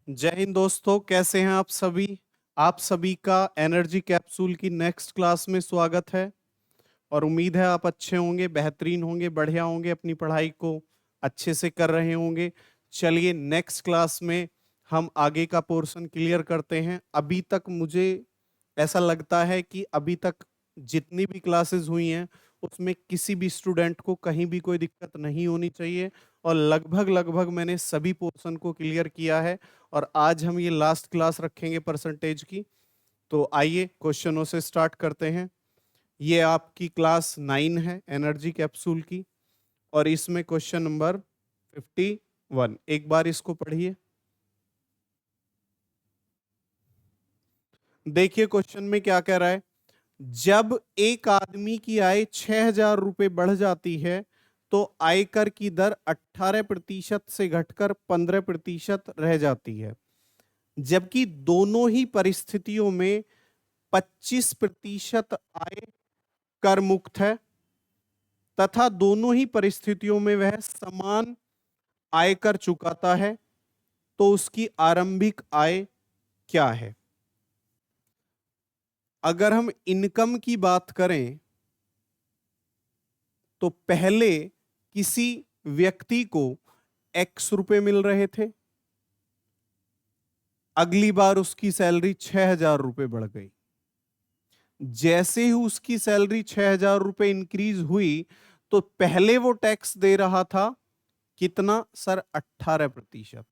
जय हिंद दोस्तों, कैसे हैं आप सभी। आप सभी का एनर्जी कैप्सूल की नेक्स्ट क्लास में स्वागत है और उम्मीद है आप अच्छे होंगे, बेहतरीन होंगे, बढ़िया होंगे, अपनी पढ़ाई को अच्छे से कर रहे होंगे। चलिए नेक्स्ट क्लास में हम आगे का पोर्शन क्लियर करते हैं। अभी तक मुझे ऐसा लगता है कि अभी तक जितनी भी क्लासेस हुई हैं उसमें किसी भी स्टूडेंट को कहीं भी कोई दिक्कत नहीं होनी चाहिए और लगभग लगभग मैंने सभी पोर्शन को क्लियर किया है और आज हम ये लास्ट क्लास रखेंगे परसेंटेज की। तो आइए क्वेश्चनों से स्टार्ट करते हैं। ये आपकी क्लास 9 है एनर्जी कैप्सूल की और इसमें क्वेश्चन नंबर 51। एक बार इसको पढ़िए। देखिए क्वेश्चन में क्या कह रहा है। जब एक आदमी की आय 6,000 रुपए बढ़ जाती है तो आयकर की दर 18% से घटकर 15% रह जाती है, जबकि दोनों ही परिस्थितियों में 25% आय कर मुक्त है तथा दोनों ही परिस्थितियों में वह समान आयकर चुकाता है, तो उसकी आरंभिक आय क्या है। अगर हम इनकम की बात करें तो पहले किसी व्यक्ति को x रुपए मिल रहे थे, अगली बार उसकी सैलरी 6,000 रुपए बढ़ गई। जैसे ही उसकी सैलरी 6,000 रुपए इंक्रीज हुई तो पहले वो टैक्स दे रहा था कितना सर, 18%।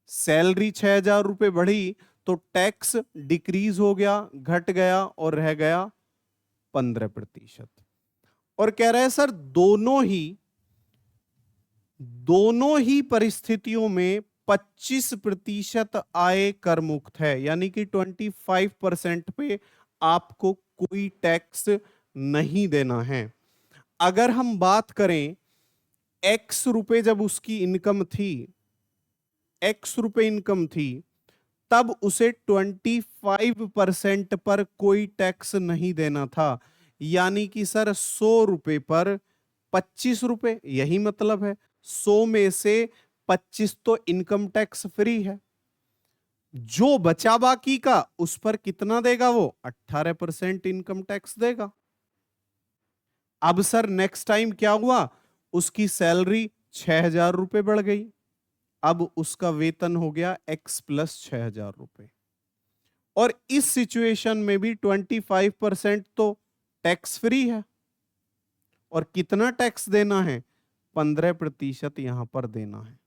सैलरी 6,000 रुपए बढ़ी तो टैक्स डिक्रीज हो गया, घट गया और रह गया 15%। और कह रहे हैं सर दोनों ही परिस्थितियों में 25% आय कर मुक्त है, यानी कि 25% पे आपको कोई टैक्स नहीं देना है। अगर हम बात करें x रुपए, जब उसकी इनकम थी, x रुपए इनकम थी, तब उसे 25% पर कोई टैक्स नहीं देना था, यानी कि सर 100 रुपए पर 25 रुपए, यही मतलब है। 100 में से 25 तो इनकम टैक्स फ्री है, जो बचा बाकी का उस पर कितना देगा वो, 18% इनकम टैक्स देगा। अब सर नेक्स्ट टाइम क्या हुआ, उसकी सैलरी 6,000 रुपए बढ़ गई, अब उसका वेतन हो गया x प्लस 6,000 रुपए। और इस सिचुएशन में भी 25% तो टैक्स फ्री है और कितना टैक्स देना है, 15% यहां पर देना है।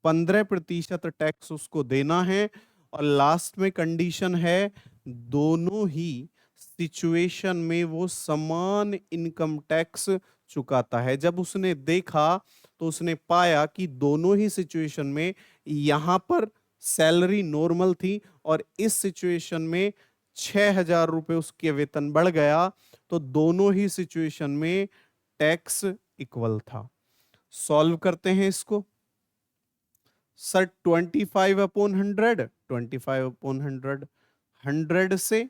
15% टैक्स उसको देना है और लास्ट में कंडीशन है दोनों ही सिचुएशन में वो समान इनकम टैक्स चुकाता है। जब उसने देखा तो उसने पाया कि दोनों ही सिचुएशन में यहां पर सैलरी नॉर्मल थी और इस सिचुएशन में 6,000 रुपए उसके वेतन बढ़ गया, तो दोनों ही सिचुएशन में टैक्स इक्वल था। सॉल्व करते हैं इसको। सर 25/100, 25/100, 100 से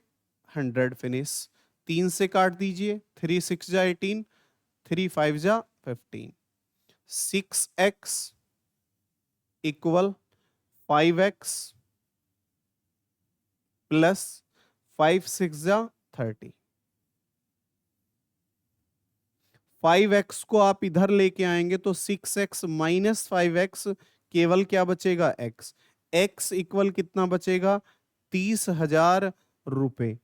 100 फिनिश, 3 से काट दीजिए, 3 6 जा 18, 3 5 जा 15, 6x इक्वल 5x प्लस 5 6 जा 30। 5x को आप इधर लेके आएंगे तो 6x माइनस 5x केवल क्या बचेगा, x इक्वल कितना बचेगा, 30,000 रुपए।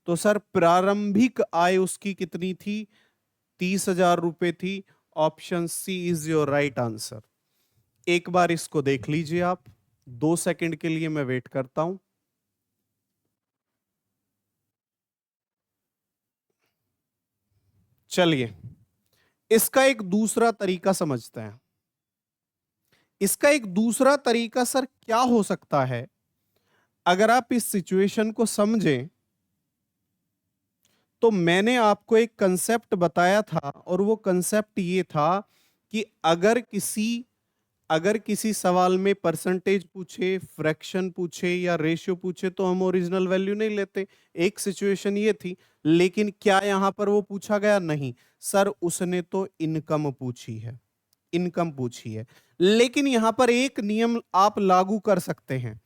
तो सर प्रारंभिक आय उसकी कितनी थी, 30,000 रुपए थी। Option C is your right answer. एक बार इसको देख लीजिए आप, 2 सेकंड के लिए मैं वेट करता हूं। चलिए इसका एक दूसरा तरीका समझते हैं। इसका एक दूसरा तरीका सर क्या हो सकता है, अगर आप इस सिचुएशन को समझें तो मैंने आपको एक कंसेप्ट बताया था और वो कंसेप्ट ये था कि अगर किसी सवाल में परसेंटेज पूछे, फ्रैक्शन पूछे या रेशियो पूछे तो हम ओरिजिनल वैल्यू नहीं लेते। एक सिचुएशन ये थी, लेकिन क्या यहां पर वो पूछा गया, नहीं सर, उसने तो इनकम पूछी है, इनकम पूछी है। लेकिन यहां पर एक नियम आप लागू कर सकते हैं।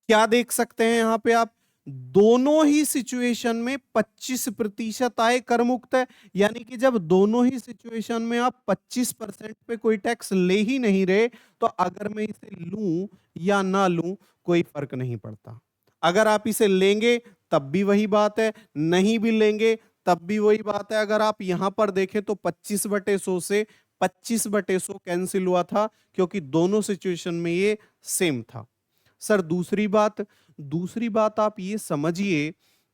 क्या देख सकते हैं यहां पे आप, दोनों ही सिचुएशन में 25% आय कर मुक्त है। यानी कि जब दोनों ही सिचुएशन में आप 25% पे कोई टैक्स ले ही नहीं रहे, तो अगर मैं इसे लूं या ना लूं कोई फर्क नहीं पड़ता। अगर आप इसे लेंगे तब भी वही बात है, नहीं भी लेंगे तब भी वही बात है। अगर आप यहां पर देखें तो 25/100 से 25/100 कैंसिल हुआ था, क्योंकि दोनों सिचुएशन में ये सेम था। सर दूसरी बात आप ये समझिए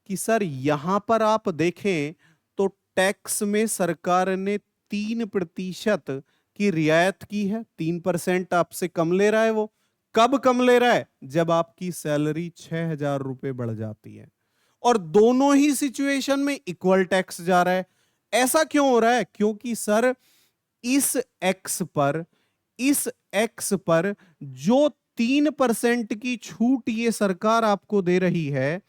कि सर यहां पर आप देखें तो टैक्स में सरकार ने 3% की रियायत की है। 3% आपसे कम ले रहा है। वो कब कम ले रहा है? जब आपकी सैलरी 6,000 रुपए बढ़ जाती है। और दोनों ही सिचुएशन में इक्वल टैक्स जा रहा है। ऐसा क्यों हो रहा है? क्योंकि सर इस एक्स पर जो 3% की छूट ये सरकार आपको दे रही है,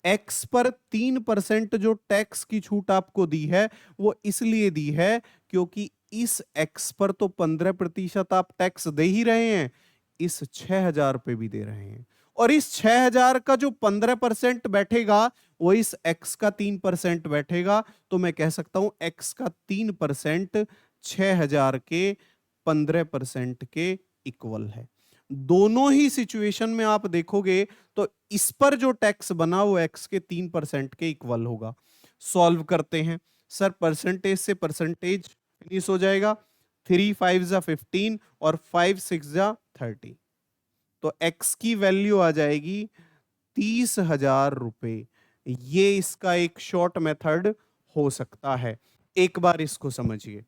एक्स पर 3% जो टैक्स की छूट आपको दी है, वो इसलिए दी है क्योंकि इस एक्स पर तो 15% आप टैक्स दे ही रहे हैं, इस 6,000 पे भी दे रहे हैं। और इस 6,000 का जो 15% बैठेगा, वो इस एक्स का 3% बैठेगा। तो मैं कह सकता हूं एक्स का 3% 6,000 के 15% के इक्वल है। दोनों ही सिचुएशन में आप देखोगे तो इस पर जो टैक्स बना वो एक्स के 3% के इक्वल होगा। सॉल्व करते हैं। सर परसेंटेज से परसेंटेज फिनिश हो जाएगा। 3 5 जा 15 और 5 6 जा 30। तो एक्स की वैल्यू आ जाएगी 30,000 रुपए। ये इसका एक शॉर्ट मेथड हो सकता है। एक बार इसको समझिए।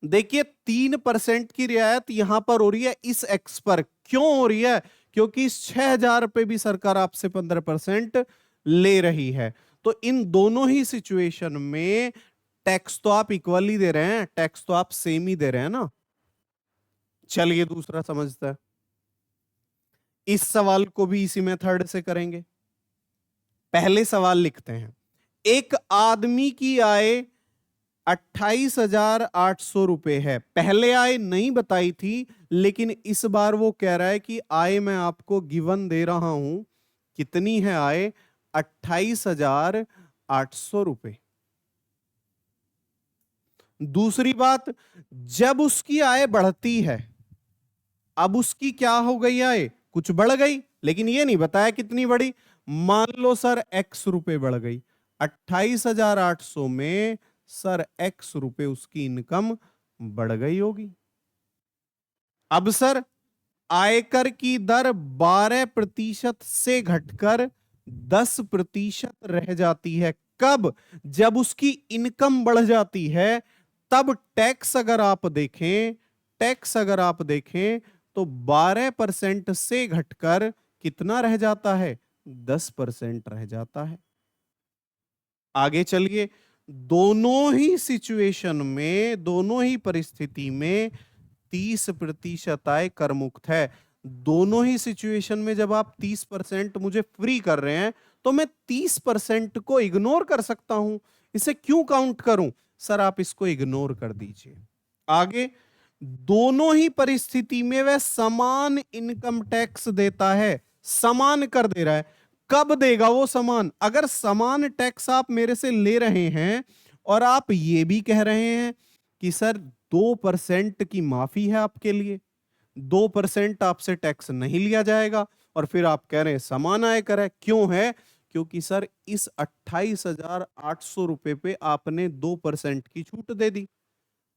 देखिए 3% की रियायत यहां पर हो रही है इस एक्स पर। क्यों हो रही है? क्योंकि इस 6,000 पे भी सरकार आपसे 15% ले रही है। तो इन दोनों ही सिचुएशन में टैक्स तो आप इक्वली दे रहे हैं, टैक्स तो आप सेम ही दे रहे हैं ना। चलिए दूसरा समझते हैं। इस सवाल को भी इसी मेथड से करेंगे। पहले सवाल लिखते हैं। एक आदमी की आय 28,800 रुपए है। पहले आय नहीं बताई थी, लेकिन इस बार वो कह रहा है कि आय मैं आपको गिवन दे रहा हूं। कितनी है आय? 28,800 रुपए। दूसरी बात, जब उसकी आय बढ़ती है, अब उसकी क्या हो गई आय? कुछ बढ़ गई, लेकिन ये नहीं बताया कितनी बढ़ी। मान लो सर एक्स रुपए बढ़ गई। 28,800 में सर एक्स रुपए उसकी इनकम बढ़ गई होगी। अब सर आयकर की दर 12% से घटकर 10% रह जाती है। कब? जब उसकी इनकम बढ़ जाती है। तब टैक्स अगर आप देखें तो 12% से घटकर कितना रह जाता है? 10% रह जाता है। आगे चलिए। दोनों ही सिचुएशन में, दोनों ही परिस्थिति में 30% आय कर मुक्त है। दोनों ही सिचुएशन में जब आप 30% मुझे फ्री कर रहे हैं, तो मैं 30% को इग्नोर कर सकता हूं। इसे क्यों काउंट करूं? सर आप इसको इग्नोर कर दीजिए। आगे, दोनों ही परिस्थिति में वह समान इनकम टैक्स देता है। समान कर दे रहा है। कब देगा वो समान? अगर समान टैक्स आप मेरे से ले रहे हैं और आप ये भी कह रहे हैं कि सर 2% की माफी है आपके लिए, 2% आपसे टैक्स नहीं लिया जाएगा, और फिर आप कह रहे हैं समान आयकर है। क्यों है? क्योंकि सर इस 28,800 रुपए पे आपने 2% की छूट दे दी।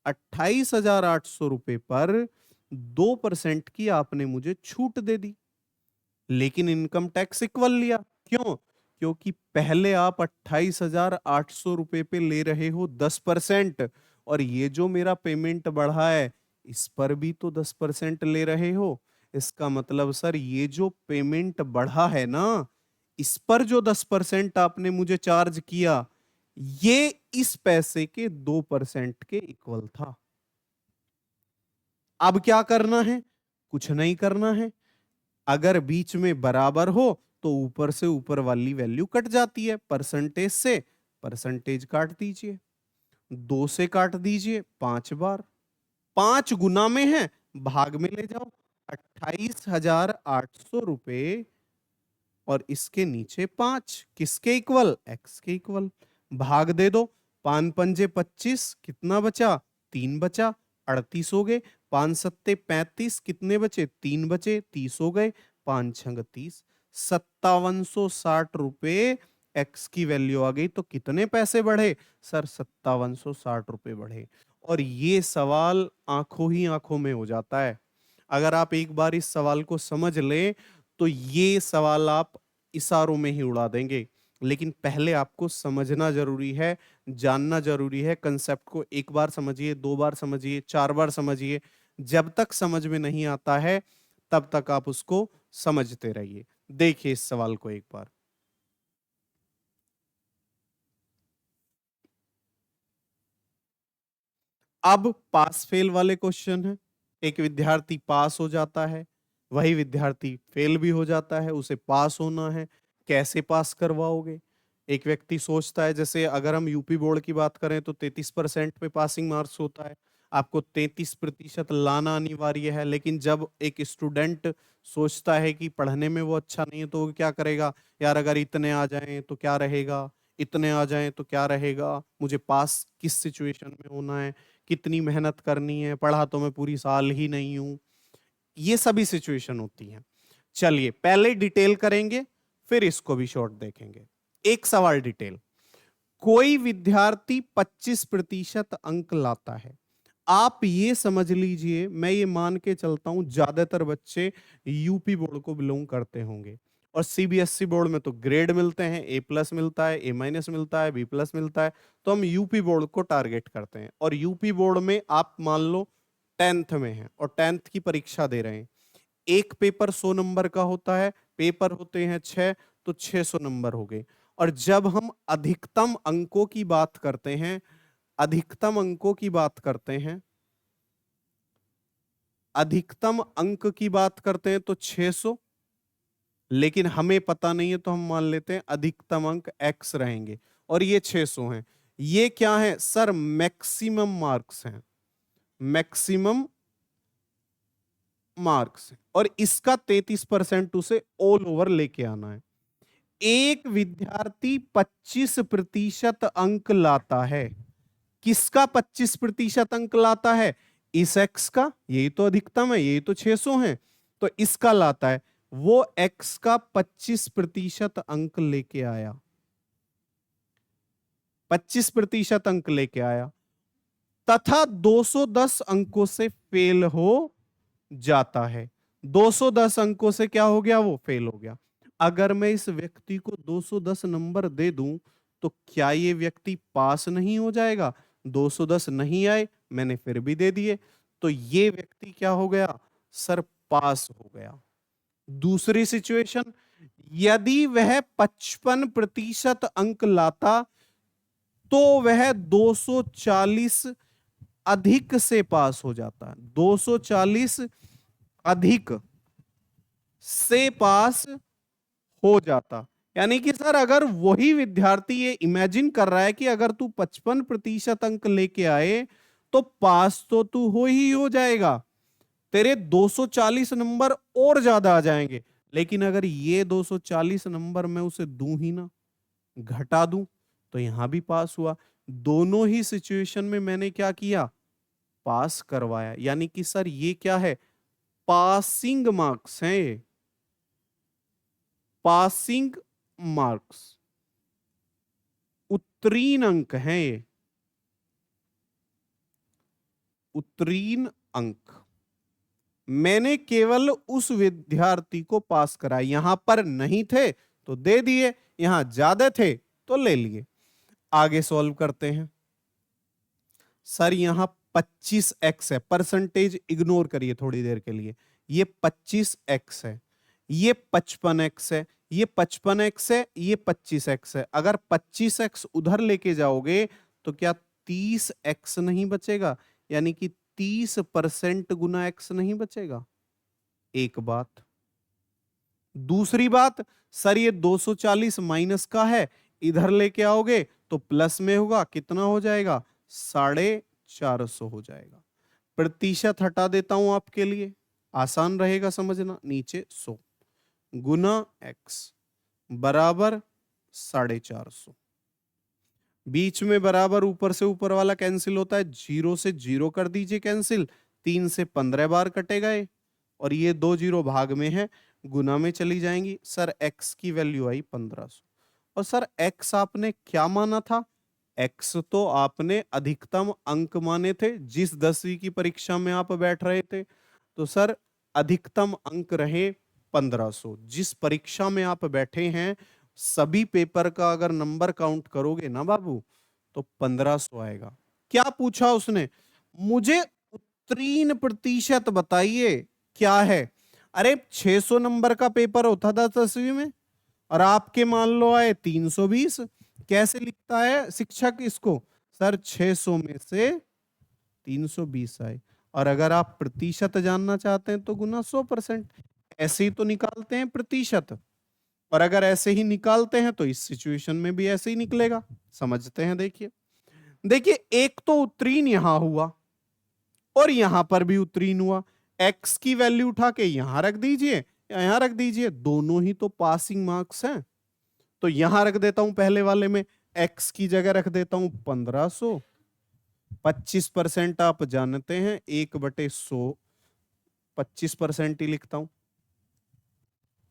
28,800 रुपए पर 2% की आपने मुझे छूट दे दी, लेकिन इनकम टैक्स इक्वल लिया। क्यों? क्योंकि पहले आप 28,800 रुपए पे ले रहे हो 10%, और ये जो मेरा पेमेंट बढ़ा है इस पर भी तो 10% ले रहे हो। इसका मतलब सर ये जो पेमेंट बढ़ा है ना, इस पर जो 10% आपने मुझे चार्ज किया, ये इस पैसे के 2% के इक्वल था। अब क्या करना है? कुछ नहीं करना है। अगर बीच में बराबर हो तो ऊपर से ऊपर वाली वैल्यू कट जाती है। परसेंटेज से परसेंटेज काट दीजिए, 2 से काट दीजिए 5 बार। 5 गुना में है भाग में ले जाओ 28,800 रुपए और इसके नीचे 5 किसके इक्वल, x के इक्वल। भाग दे दो, 5 पंजे 25, कितना बचा, 3 बचा, 38 हो गए। 5 सत्ते 35, कितने बचे, 3 बचे, 30 हो गए। 5 छंग 30, 5760 रुपए x की वैल्यू आ गई। तो कितने पैसे बढ़े सर, 5760 रुपए बढ़े। और ये सवाल आंखों ही आंखों में हो जाता है। अगर आप एक बार इस सवाल को समझ लें तो ये सवाल आप इशारों में ही उड़ा देंगे। लेकिन पहले आपको समझना जरूरी है, जानना जरूरी है। कंसेप्ट को एक बार समझिए, 2 बार समझिए, 4 बार समझिए। जब तक समझ में नहीं आता है तब तक आप उसको समझते रहिए। देखिए इस सवाल को एक बार। अब पास फेल वाले क्वेश्चन है। एक विद्यार्थी पास हो जाता है, वही विद्यार्थी फेल भी हो जाता है, उसे पास होना है। कैसे पास करवाओगे? एक व्यक्ति सोचता है, जैसे अगर हम यूपी बोर्ड की बात करें तो 33% पे पासिंग मार्क्स होता है, आपको 33% लाना अनिवार्य है। लेकिन जब एक स्टूडेंट सोचता है कि पढ़ने में वो अच्छा नहीं है तो वो क्या करेगा, यार अगर इतने आ जाएं तो क्या रहेगा, इतने आ जाएं तो क्या रहेगा, मुझे पास किस सिचुएशन में होना है, कितनी मेहनत करनी है, पढ़ा तो मैं पूरी साल ही नहीं हूं। ये सभी सिचुएशन होती हैं। चलिए पहले डिटेल करेंगे, फिर इसको भी शॉर्ट देखेंगे। एक सवाल डिटेल। कोई विद्यार्थी 25% अंक लाता है। आप ये समझ लीजिए, मैं ये मान के चलता हूं ज्यादातर बच्चे यूपी बोर्ड को बिलोंग करते होंगे। और सीबीएसई बोर्ड में तो ग्रेड मिलते हैं, A+ मिलता है, A- मिलता है, B+ मिलता है। तो हम यूपी बोर्ड को टारगेट करते हैं। और यूपी बोर्ड में आप मान लो 10th में हैं और 10th की परीक्षा दे रहे हैं। एक पेपर 100 नंबर का होता है, पेपर होते हैं 6, तो 600 नंबर हो गए। और जब हम अधिकतम अंकों की बात करते हैं, अधिकतम अंकों की बात करते हैं, अधिकतम अंक की बात करते हैं तो 600। लेकिन हमें पता नहीं है तो हम मान लेते हैं अधिकतम अंक x रहेंगे और ये 600 हैं। ये क्या है सर, मैक्सिमम मार्क्स हैं, मैक्सिमम मार्क्स। और इसका 33% उसे ऑल ओवर लेके आना है। एक विद्यार्थी 25% अंक लाता है। किसका 25% अंक लाता है? इस x का, यही तो अधिकतम है, यही तो 600 है, तो इसका लाता है। वो x का 25% अंक लेके आया, 25% अंक लेके आया, तथा 210 अंकों से फेल हो जाता है। 210 अंकों से क्या हो गया, वो फेल हो गया। अगर मैं इस व्यक्ति को 210 नंबर दे दूं तो क्या ये व्यक्ति पास नहीं हो जाएगा? 210 नहीं आए, मैंने फिर भी दे दिए, तो ये व्यक्ति क्या हो गया सर, पास हो गया। दूसरी सिचुएशन, यदि वह 55% अंक लाता तो वह 240 अधिक से पास हो जाता। 240 अधिक से पास हो जाता। यानी कि सर अगर वही विद्यार्थी ये इमेजिन कर रहा है कि अगर तू 55% अंक लेके आए तो पास तो तू हो जाएगा, तेरे 240 नंबर और ज्यादा आ जाएंगे। लेकिन अगर ये 240 नंबर मैं उसे दूं ही ना, घटा दूं, तो यहां भी पास हुआ। दोनों ही सिचुएशन में मैंने क्या किया, पास करवाया। यानी कि सर ये क्या है, पासिंग मार्क्स हैं ये, पासिंग मार्क्स, उत्तीर्ण अंक हैं ये, उत्तीर्ण अंक। मैंने केवल उस विद्यार्थी को पास कराया, यहां पर नहीं थे तो दे दिए, यहां ज्यादा थे तो ले लिए। आगे सॉल्व करते हैं। सर यहां 25x है, परसेंटेज इग्नोर करिए थोड़ी देर के लिए। ये 25x है, ये 55x है, ये 55x है, ये 25x है। अगर 25x उधर लेके जाओगे तो क्या 30x नहीं बचेगा? यानी कि 30% गुना x नहीं बचेगा। एक बात। दूसरी बात, सर ये 240 माइनस का है, इधर लेके आओगे तो प्लस में होगा, कितना हो जाएगा, 450 हो जाएगा। प्रतिशत हटा देता हूं आपके लिए, आसान रहेगा समझना। नीचे 100 गुना x बराबर 450। बीच में बराबर, ऊपर से ऊपर वाला कैंसिल होता है, 0 से 0 कर दीजिए कैंसिल, 3 से 15 बार कटेगा ये, और ये 2 जीरो भाग में है, गुना में चली जाएंगी। सर x की वैल्यू आई 1500। और सर x आपने क्या माना था? x तो आपने अधिकतम अंक माने थे जिस 10वीं की परीक्षा में आप बैठ रहे थे। तो सर अधिकतम अंक रहे 1500। जिस परीक्षा में आप बैठे हैं सभी पेपर का अगर नंबर काउंट करोगे ना बाबू तो 1500 आएगा। क्या पूछा उसने? मुझे उत्तीर्ण प्रतिशत बताइए क्या है? अरे 600 नंबर का पेपर होता था 10वीं में और आपके मान लो आए 320। कैसे लिखता है शिक्षक इसको? सर 600 में से 320 आए, और अगर आप प्रतिशत जानना चाहते हैं तो गुना 100%। ऐसे ही तो निकालते हैं प्रतिशत, और अगर ऐसे ही निकालते हैं तो इस सिचुएशन में भी ऐसे ही निकलेगा। समझते हैं, देखिए देखिए, एक तो उत्तीर्ण यहां हुआ और यहां पर भी उत्तीर्ण हुआ। एक्स की वैल्यू उठा के यहां रख दीजिए, यहां रख दीजिए, दोनों ही तो पासिंग मार्क्स हैं। तो यहां रख देता हूं पहले वाले में, एक्स की जगह रख देता हूं 1500। 25% आप जानते हैं, 1/100, 25% ही लिखता हूं,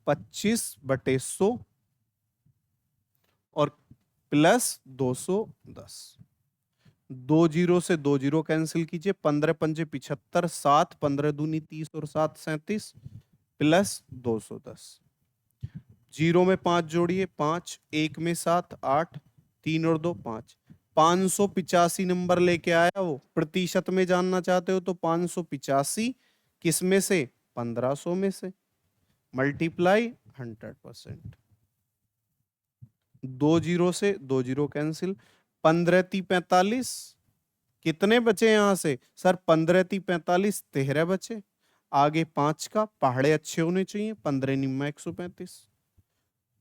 25/100 और प्लस 210। 2 जीरो से 2 जीरो कैंसिल कीजिए, 15 पंजे 75, 7 15 दूनी 30 और 7 37 प्लस 210। जीरो में 5 जोड़िए, 5 1 में 7 8 3 और 2 5, 585 नंबर लेके आया वो। प्रतिशत में जानना चाहते हो तो 585 किस में से? 1500 में से, मल्टीप्लाई 100%। 2 जीरो से 2 जीरो कैंसिल, 15 × 45, कितने बचे यहां से? सर 15 × 45 13 बचे। आगे 5 का पहाड़े अच्छे होने चाहिए, 15 निम्मा 135।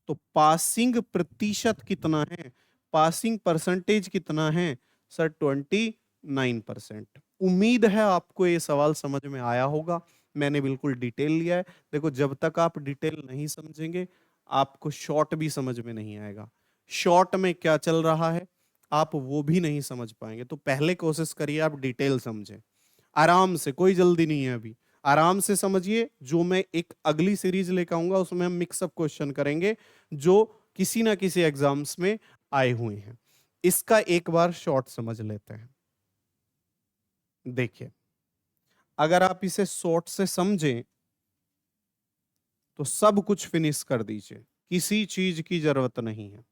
तो पासिंग प्रतिशत कितना है? पासिंग परसेंटेज कितना है? सर 29%। उम्मीद है आपको ये सवाल समझ में आया होगा। मैंने बिल्कुल डिटेल लिया है। देखो, जब तक आप डिटेल नहीं समझेंगे आपको शॉर्ट भी समझ में नहीं आएगा। शॉर्ट में क्या चल रहा है आप वो भी नहीं समझ पाएंगे। तो पहले कोशिश करिए आप डिटेल समझें, आराम से, कोई जल्दी नहीं है अभी, आराम से समझिए। जो मैं एक अगली सीरीज लेकर आऊंगा उसमें हम मिक्सअप क्वेश्चन करेंगे जो किसी ना किसी एग्जाम्स में आए हुए हैं। इसका एक बार शॉर्ट समझ लेते हैं। देखिए, अगर आप इसे शॉर्ट से समझें तो सब कुछ फिनिश कर दीजिए, किसी चीज की जरूरत नहीं है,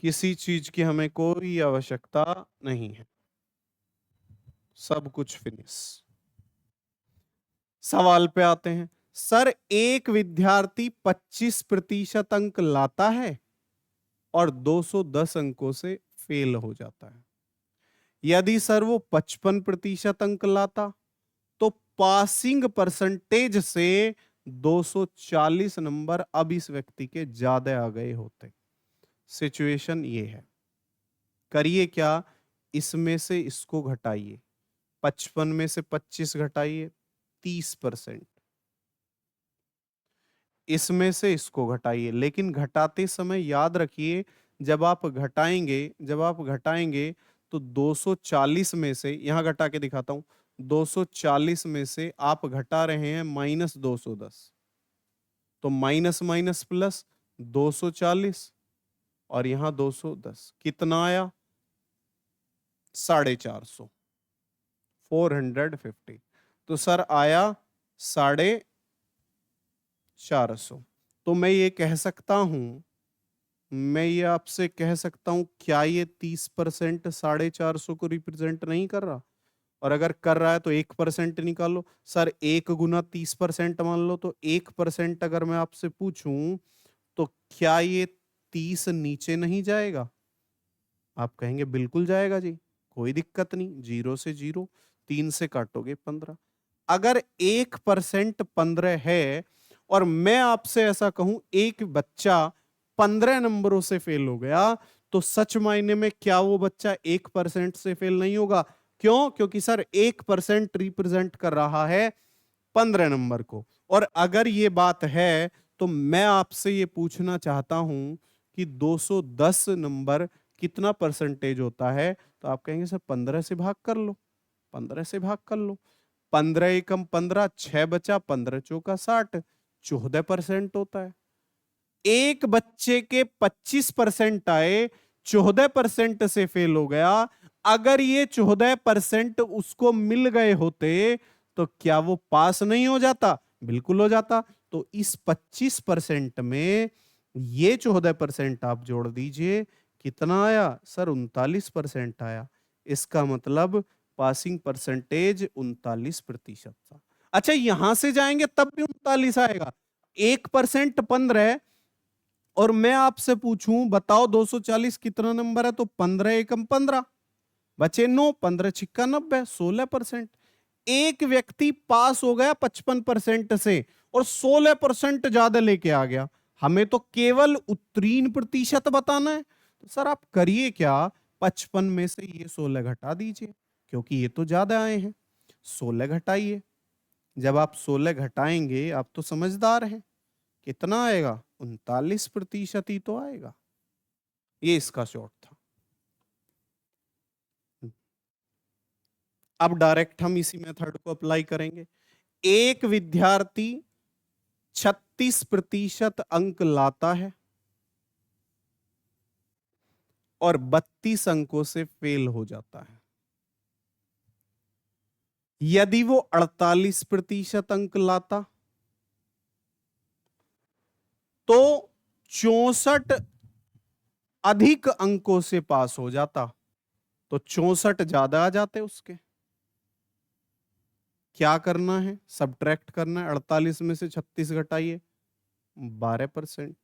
किसी चीज की हमें कोई आवश्यकता नहीं है, सब कुछ फिनिश। सवाल पे आते हैं। सर एक विद्यार्थी 25% अंक लाता है और 210 अंकों से फेल हो जाता है। यदि सर वो 55% अंक लाता तो पासिंग परसेंटेज से 240 नंबर अब इस व्यक्ति के ज्यादा आ गए होते। सिचुएशन ये है, करिए क्या, इसमें से इसको घटाइए, 55 में से 25 घटाइए 30%, इसमें से इसको घटाइए। लेकिन घटाते समय याद रखिए, जब आप घटाएंगे तो 240 में से, यहां घटा के दिखाता हूं, 240 में से आप घटा रहे हैं -210, तो माइनस माइनस प्लस 240 और यहां 210, कितना आया? 450, 450। तो सर आया 450। तो मैं ये कह सकता हूं, मैं ये आपसे कह सकता हूं, क्या ये 30% 450 को रिप्रेजेंट नहीं कर रहा? और अगर कर रहा है तो 1% निकालो। सर 1 गुना 30% मान लो, तो 1% अगर मैं आपसे पूछूं तो क्या ये 30 नीचे नहीं जाएगा? आप कहेंगे बिल्कुल जाएगा जी, कोई दिक्कत नहीं, 0 से 0, 3 से काटोगे 15। अगर 1% 15 है और मैं आपसे ऐसा कहूं एक बच्चा 15 नंबरों से फेल हो गया, तो सच मायने में क्या वो बच्चा 1% से फेल नहीं होगा? क्यों? क्योंकि सर 1% रिप्रेजेंट कर रहा है 15 नंबर को। और अगर ये बात है तो मैं आपसे ये पूछना चाहता हूं कि 210 नंबर कितना परसेंटेज होता है? तो आप कहेंगे सर 15 से भाग कर लो, 15 से भाग कर लो। 15 एकम 15, 6 बचा, 15 चौका 60, 14% होता है। एक बच्चे के 25% आए, 14% से फेल हो गया। अगर ये 14% उसको मिल गए होते तो क्या वो पास नहीं हो जाता? बिल्कुल हो जाता। तो इस 25% में ये 14% आप जोड़ दीजिए, कितना आया सर? 39% आया। इसका मतलब पासिंग परसेंटेज 39% था। अच्छा, यहां से जाएंगे तब भी 39 आएगा। 1% 15 और मैं आपसे पूछूं बताओ 240 कितना नंबर है? तो 15 एकम 15 बचे 9, 15 छिक्का 90, 16%। एक व्यक्ति पास हो गया 55% से और 16% ज्यादा लेके आ गया। हमें तो केवल उत्तीर्ण प्रतिशत बताना है। तो सर आप करिए क्या, 55 में से ये 16 घटा दीजिए, क्योंकि ये तो ज्यादा आए हैं। 16 घटाइए। जब आप 16 घटाएंगे, आप तो समझदार हैं, कितना आएगा? 39% ही तो आएगा। ये इसका शॉर्ट था। अब डायरेक्ट हम इसी मेथड को अप्लाई करेंगे। एक विद्यार्थी 36% अंक लाता है और 32 अंकों से फेल हो जाता है। यदि वो 48% अंक लाता तो 64 अधिक अंकों से पास हो जाता। तो 64 ज्यादा आ जाते उसके। क्या करना है? सब्ट्रैक्ट करना है। 48 में से 36 घटाइए, 12%।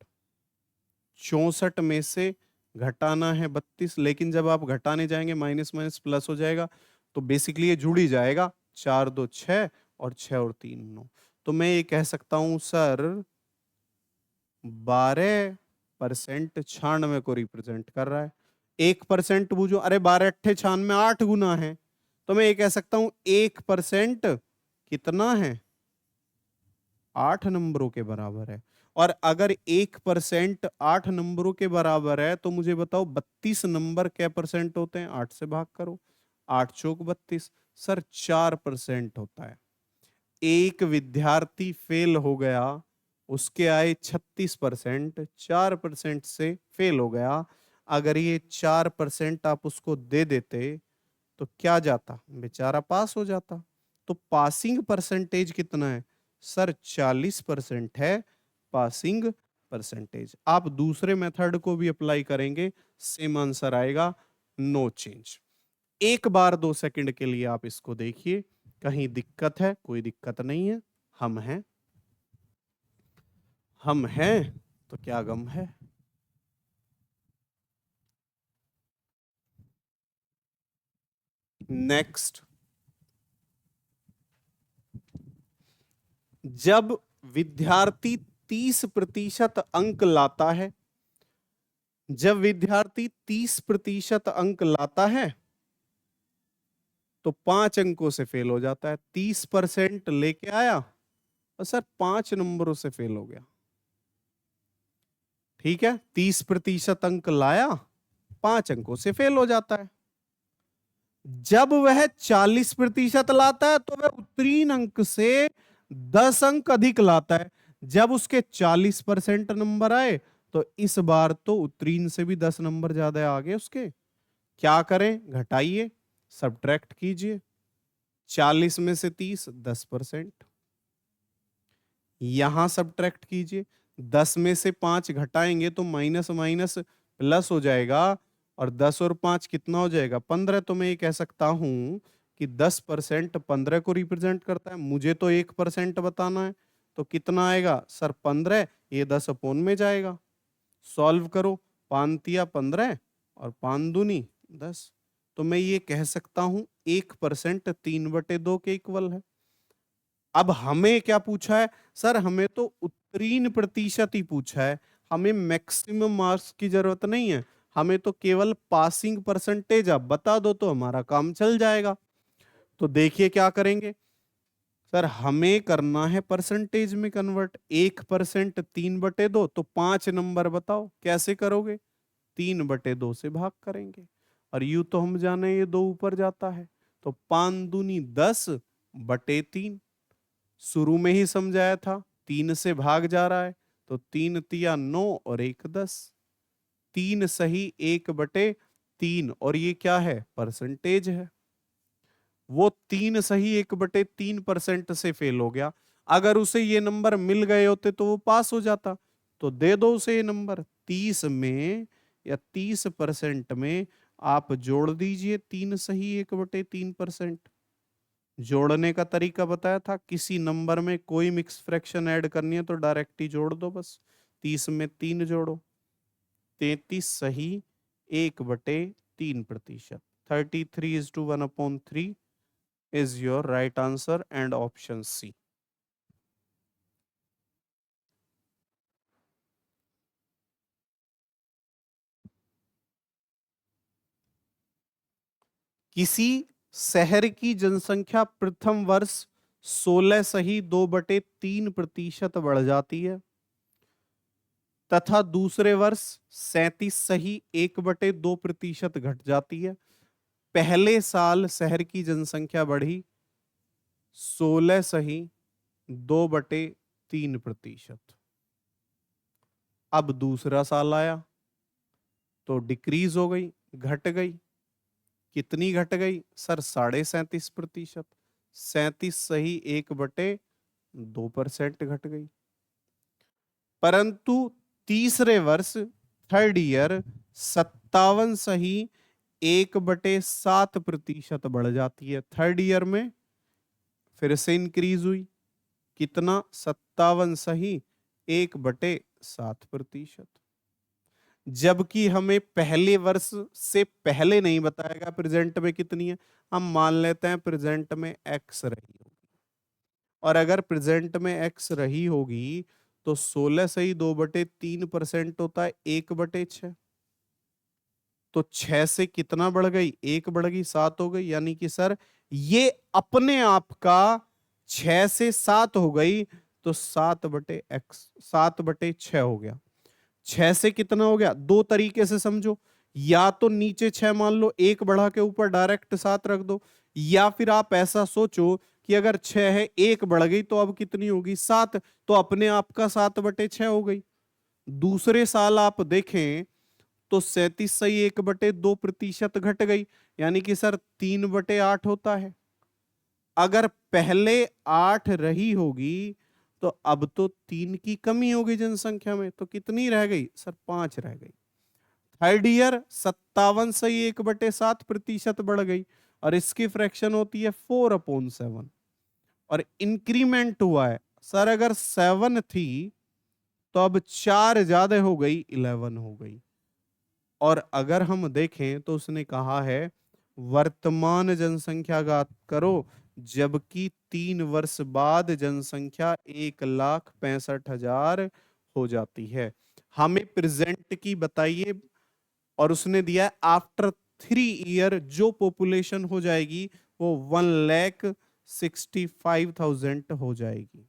64 में से घटाना है 32, लेकिन जब आप घटाने जाएंगे माइनस माइनस प्लस हो जाएगा, तो बेसिकली ये जुड़ ही जाएगा। 4 2 6 और 6 और 3 9। तो मैं ये कह सकता हूं सर 12% 96 को रिप्रेजेंट कर रहा है। 1% बूझो, अरे 12 अट्ठे 96, 8 गुना है। तो मैं ये कह सकता हूं 1% कितना है? 8 नंबरों के बराबर है। और अगर 1% 8 नंबरों के बराबर है तो मुझे बताओ 32 नंबर क्या परसेंट होते हैं? 8 से भाग करो, 8 चौक 32। सर 4% होता है। एक विद्यार्थी फेल हो गया, उसके आए 36%, 4% से फेल हो गया। अगर ये 4% आप उसको दे देते तो क्या जाता? बेचारा पास हो जाता। तो पासिंग परसेंटेज कितना है? सर 40% है पासिंग परसेंटेज। आप दूसरे मेथड को भी अप्लाई करेंगे, सेम आंसर आएगा, नो चेंज। एक बार 2 सेकंड के लिए आप इसको देखिए, कहीं दिक्कत है? कोई दिक्कत नहीं है। हम हैं, हम हैं तो क्या गम है। नेक्स्ट, जब विद्यार्थी 30% अंक लाता है, जब विद्यार्थी 30% अंक लाता है तो 5 अंकों से फेल हो जाता है। 30% लेके आया और सर 5 नंबरों से फेल हो गया। ठीक है, 30% अंक लाया, 5 अंकों से फेल हो जाता है। जब वह 40% लाता है तो वह उत्तीर्ण अंक से 10 अंक अधिक लाता है। जब उसके 40% नंबर आए तो इस बार तो उत्तीर्ण से भी 10 नंबर ज्यादा आ गए उसके। क्या करें? घटाइए, सब्ट्रैक्ट कीजिए। 40 में से 30, 10%। यहां सब्ट्रैक्ट कीजिए, 10 में से 5 घटाएंगे तो माइनस माइनस प्लस हो जाएगा, और 10 और 5 कितना हो जाएगा? 15। तो मैं ये कह सकता हूं कि 10% 15 को रिप्रेजेंट करता है। मुझे तो 1% बताना है, तो कितना आएगा सर? 15। ये 10 अपोन में जाएगा। सॉल्व करो, 5 तिया 15 और 5 दूनी 10। तो मैं ये कह सकता हूं 1% 3/2 के इक्वल है। अब हमें क्या पूछा है? सर हमें तो उत्तीर्ण प्रतिशत ही पूछा है, हमें मैक्सिमम मार्क्स की जरूरत नहीं है। हमें तो केवल पासिंग परसेंटेज आप बता दो तो हमारा काम चल जाएगा। तो देखिए क्या करेंगे सर, हमें करना है परसेंटेज में कन्वर्ट। 1% 3/2 तो 5 नंबर बताओ कैसे करोगे? 3/2 से भाग करेंगे। और यू तो हम जाने ये 2 ऊपर जाता है, तो 5 दूनी 10/3। शुरू में ही समझाया था 3 से भाग जा रहा है, तो 3 तिया 9 और 1 10। 3 सही 1/3, और ये क्या है? परसेंटेज है। वो 3 सही 1/3% से फेल हो गया। अगर उसे ये नंबर मिल गए होते तो वो पास हो जाता। तो दे दो उसे ये नंबर। 30 में या 30% में आप जोड़ दीजिए 3 सही 1/3%। जोड़ने का तरीका बताया था, किसी नंबर में कोई मिक्स फ्रैक्शन ऐड करनी है तो डायरेक्ट ही जोड़ दो बस। 30 में 3 जोड़ो, 33 सही 1/3%। 33:1/3 is your right answer and option C. किसी शहर की जनसंख्या प्रथम वर्ष 16 सही 2/3% बढ़ जाती है तथा दूसरे वर्ष 37 सही 1/2% घट जाती है। पहले साल शहर की जनसंख्या बढ़ी 16 सही 2/3%। अब दूसरा साल आया तो डिक्रीज हो गई, घट गई। कितनी घट गई सर? 37.5%। 37 सही 1/2% घट गई। परंतु तीसरे वर्ष थर्ड ईयर 57 सही 1/7% बढ़ जाती है। थर्ड ईयर में फिर से इंक्रीज हुई। कितना? 57 सही 1/7%। जबकि हमें पहले वर्ष से पहले नहीं बताएगा प्रेजेंट में कितनी है। हम मान लेते हैं प्रेजेंट में एक्स रही होगी, और अगर प्रेजेंट में एक्स रही होगी तो 16 सही 2/3% होता है 1/6। तो 6 से कितना बढ़ गई? 1 बढ़ गई, 7 हो गई। यानी कि सर ये अपने आप का 6 से 7 हो गई, तो 7/x 7/6 हो गया। 6 से कितना हो गया? दो तरीके से समझो, या तो नीचे 6 मान लो, एक बढ़ा के ऊपर डायरेक्ट 7 रख दो, या फिर आप ऐसा सोचो कि अगर 6 है, एक बढ़ गई तो अब कितनी होगी? 7। तो अपने आप का 7/6 हो गई। दूसरे साल आप देखें तो 37 सही 1/2% घट गई, यानी कि सर 3/8 होता है। अगर पहले 8 रही होगी तो अब तो 3 की कमी होगी जनसंख्या में, तो कितनी रह गई सर? 5 रह गई। थर्ड ईयर 57 से 1/7% बढ़ गई, और इसकी फ्रैक्शन होती है 4/7। और इंक्रीमेंट हुआ है सर, अगर 7 थी तो अब 4 ज्यादा हो गई, 11 हो गई। और अगर हम देखें तो उसने कहा है वर्तमान जनसंख्या ज्ञात करो, जबकि 3 वर्ष बाद जनसंख्या 1,65,000 हो जाती है। हमें प्रेजेंट की बताइए, और उसने दिया आफ्टर 3 ईयर जो पॉपुलेशन हो जाएगी वो 1,65,000 हो जाएगी।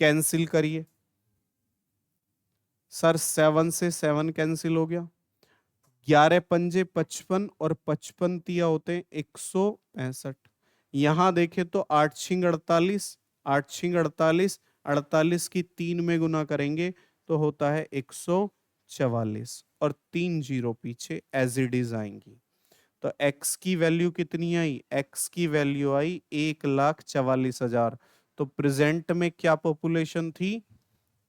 कैंसिल करिए सर, 7 से 7 कैंसिल हो गया। 11 पंजे 55 और 55 तिया होते हैं 165। यहां देखे तो 8 छिंग 48, 8 छिंग 48, 48 की 3 में गुना करेंगे तो होता है 144, और 3 जीरो पीछे एज इट इज आएंगी। तो x की वैल्यू कितनी आई? x की वैल्यू आई 1,44,000। तो प्रेजेंट में क्या पॉपुलेशन थी?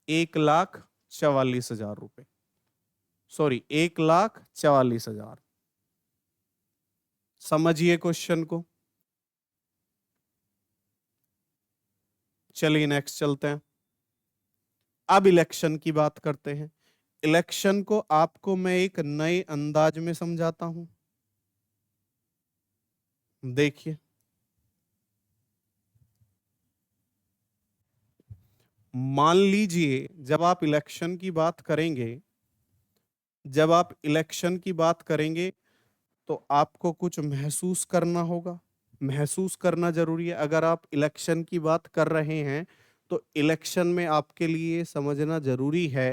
1,44,000 रुपए, सॉरी 1,44,000। समझिए क्वेश्चन को। चलिए नेक्स्ट चलते हैं। अब इलेक्शन की बात करते हैं। इलेक्शन को आपको मैं एक नए अंदाज में समझाता हूं। देखिए, मान लीजिए जब आप इलेक्शन की बात करेंगे जब आप इलेक्शन की बात करेंगे तो आपको कुछ महसूस करना होगा, महसूस करना जरूरी है। अगर आप इलेक्शन की बात कर रहे हैं तो इलेक्शन में आपके लिए समझना जरूरी है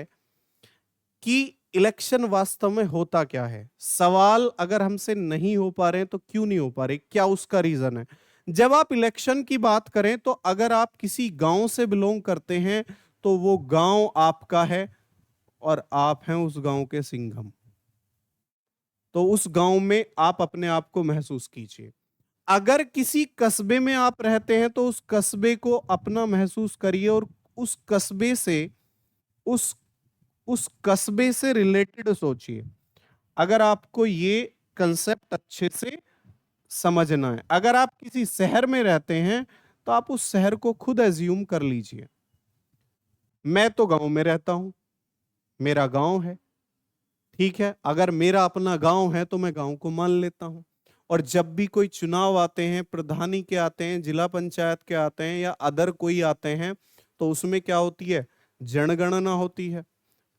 कि इलेक्शन वास्तव में होता क्या है। सवाल अगर हमसे नहीं हो पा रहे हैं तो क्यों नहीं हो पा रहे, क्या उसका रीजन है। जब आप इलेक्शन की बात करें तो अगर आप किसी गांव से बिलोंग करते हैं तो वो गांव आपका है और आप हैं उस गांव के सिंघम। तो उस गांव में आप अपने आप को महसूस कीजिए। अगर किसी कस्बे में आप रहते हैं तो उस कस्बे को अपना महसूस करिए और उस कस्बे से उस उस कस्बे से रिलेटेड सोचिए। अगर आपको ये कंसेप्ट अच्छे से समझना है, अगर आप किसी शहर में रहते हैं तो आप उस शहर को खुद एज्यूम कर लीजिए। मैं तो गांव में रहता हूं, मेरा गांव है, ठीक है। अगर मेरा अपना गांव है तो मैं गांव को मान लेता हूं। और जब भी कोई चुनाव आते हैं, प्रधानी के आते हैं, जिला पंचायत के आते हैं या अदर कोई आते हैं, तो उसमें क्या होती है, जनगणना होती है,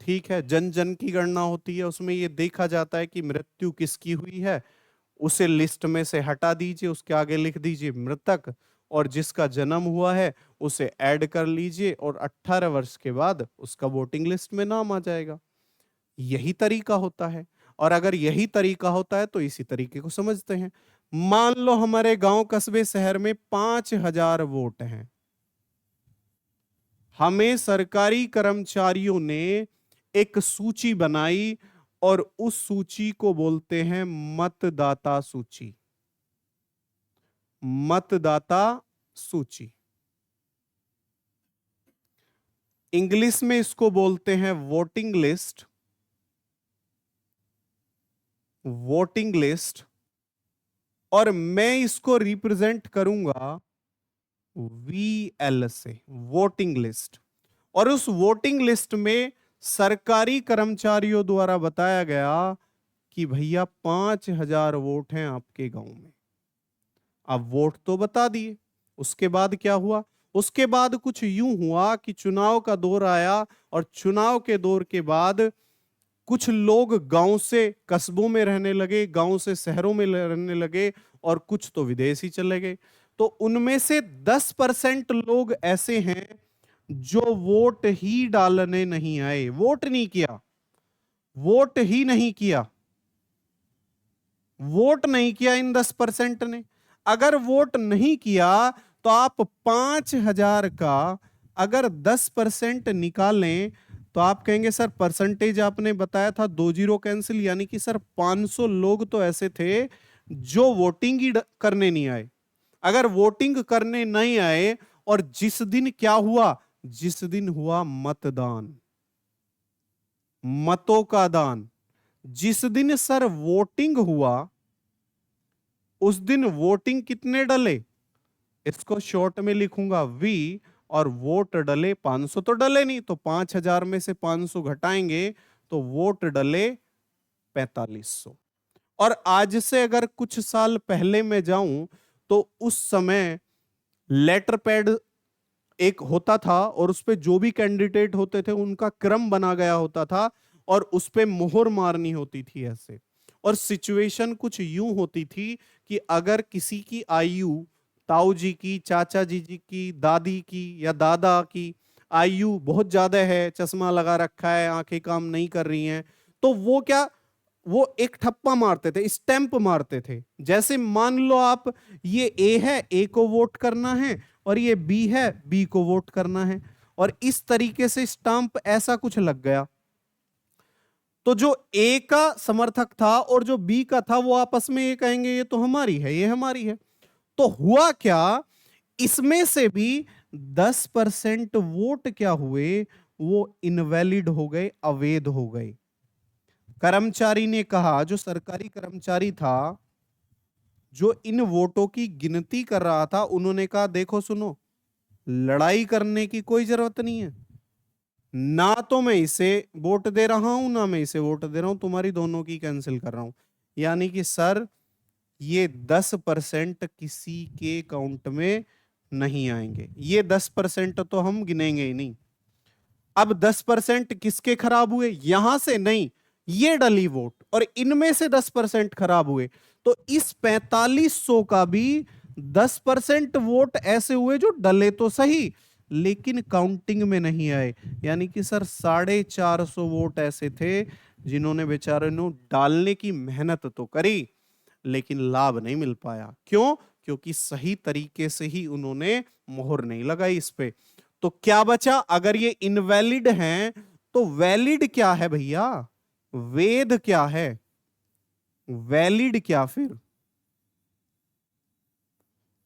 ठीक है। जन जन की गणना होती है। उसमें ये देखा जाता है कि मृत्यु किसकी हुई है, उसे लिस्ट में से हटा दीजिए, उसके आगे लिख दीजिए मृतक, और जिसका जन्म हुआ है उसे ऐड कर लीजिए और 18 वर्ष के बाद उसका वोटिंग लिस्ट में नाम आ जाएगा। यही तरीका होता है। और अगर यही तरीका होता है तो इसी तरीके को समझते हैं। मान लो हमारे गांव कस्बे शहर में 5,000 वोट हैं। हमें सरकारी कर्मचारियों ने एक सूची बनाई और उस सूची को बोलते हैं मतदाता सूची। मतदाता सूची, इंग्लिश में इसको बोलते हैं वोटिंग लिस्ट। Voting list. और मैं इसको रिप्रेजेंट करूंगा VL से, वोटिंग लिस्ट। और उस वोटिंग लिस्ट में सरकारी कर्मचारियों द्वारा बताया गया कि भैया 5,000 वोट हैं आपके गांव में। अब वोट तो बता दिए, उसके बाद क्या हुआ, उसके बाद कुछ यूं हुआ कि चुनाव का दौर आया और चुनाव के दौर के बाद कुछ लोग गांव से कस्बों में रहने लगे, गांव से शहरों में रहने लगे, और कुछ तो विदेश ही चले गए। तो उनमें से 10% लोग ऐसे हैं जो वोट ही डालने नहीं आए, वोट नहीं किया, वोट ही नहीं किया, वोट नहीं किया इन 10% ने। अगर वोट नहीं किया तो आप 5,000 का अगर 10% निकालें तो आप कहेंगे सर परसेंटेज आपने बताया था 2 जीरो कैंसिल, यानी कि सर 500 लोग तो ऐसे थे जो वोटिंग ही करने नहीं आए। अगर वोटिंग करने नहीं आए और जिस दिन क्या हुआ, जिस दिन हुआ मतदान, मतों का दान, जिस दिन सर वोटिंग हुआ उस दिन वोटिंग कितने डले, इसको शॉर्ट में लिखूंगा V, और वोट डले 500 तो डले नहीं, तो 5,000 में से 500 घटाएंगे तो वोट डले 4,500। और आज से अगर कुछ साल पहले मैं जाऊं तो उस समय लेटर पैड एक होता था और उस पे जो भी कैंडिडेट होते थे उनका क्रम बना गया होता था और उस पे मोहर मारनी होती थी ऐसे। और सिचुएशन कुछ यूं होती थी कि अगर किसी की आयु, ताऊ जी की, चाचा जी की, दादी की या दादा की आयु बहुत ज्यादा है, चश्मा लगा रखा है, आंखें काम नहीं कर रही हैं, तो वो क्या, वो एक ठप्पा मारते थे, स्टैंप मारते थे। जैसे मान लो आप, ये ए है, ए को वोट करना है, और ये बी है, बी को वोट करना है, और इस तरीके से स्टाम्प ऐसा कुछ लग गया। तो जो ए का समर्थक था और जो बी का था वो आपस में ये कहेंगे ये तो हमारी है, ये हमारी है। तो हुआ क्या, इसमें से भी 10% वोट क्या हुए, वो इनवैलिड हो गए, अवैध हो गए। कर्मचारी ने कहा, जो सरकारी कर्मचारी था जो इन वोटों की गिनती कर रहा था, उन्होंने कहा देखो सुनो, लड़ाई करने की कोई जरूरत नहीं है, ना तो मैं इसे वोट दे रहा हूं ना मैं इसे वोट दे रहा हूं, तुम्हारी दोनों की कैंसिल कर रहा हूं। यानी कि सर ये 10% किसी के अकाउंट में नहीं आएंगे, ये 10% तो हम गिनेंगे ही नहीं। अब 10% किसके खराब हुए, यहां से नहीं, ये डली वोट, और इनमें से 10% खराब हुए, तो इस 4500 का भी 10% वोट ऐसे हुए जो डले तो सही लेकिन काउंटिंग में नहीं आए। यानी कि सर 450 वोट ऐसे थे जिन्होंने बेचारे ने डालने की मेहनत तो करी लेकिन लाभ नहीं मिल पाया। क्यों? क्योंकि सही तरीके से ही उन्होंने मोहर नहीं लगाई इस पे। तो क्या बचा? अगर ये इनवैलिड हैं तो वैलिड क्या है भैया? वेद क्या है? वैलिड क्या फिर?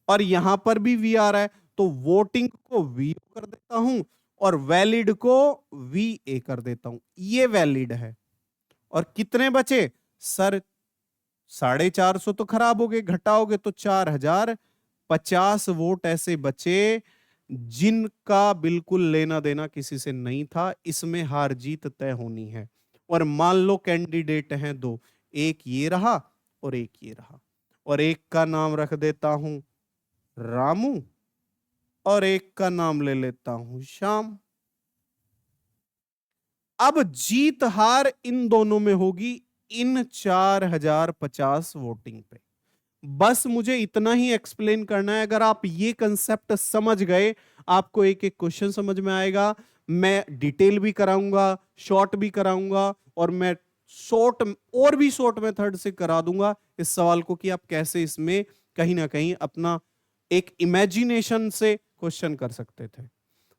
और यहां पर भी वी आ रहा है, तो वोटिंग को वी कर देता हूं और वैलिड को वी ए कर देता हूं, ये वैलिड है। और कितने बचे सर? 450 तो खराब हो गए, घटाओगे तो 4050 वोट ऐसे बचे जिनका बिल्कुल लेना देना किसी से नहीं था, इसमें हार जीत तय होनी है। और मान लो कैंडिडेट हैं दो, एक ये रहा और एक ये रहा, और एक का नाम रख देता हूं रामू और एक का नाम ले लेता हूं श्याम। अब जीत हार इन दोनों में होगी इन 4050 वोटिंग पे। बस मुझे इतना ही एक्सप्लेन करना है। अगर आप ये कंसेप्ट समझ गए, आपको एक एक क्वेश्चन समझ में आएगा। मैं डिटेल भी कराऊंगा, शॉर्ट भी कराऊंगा, और मैं शॉर्ट और भी शॉर्ट मेथड से करा दूंगा इस सवाल को कि आप कैसे इसमें कहीं ना कहीं अपना एक इमेजिनेशन से क्वेश्चन कर सकते थे।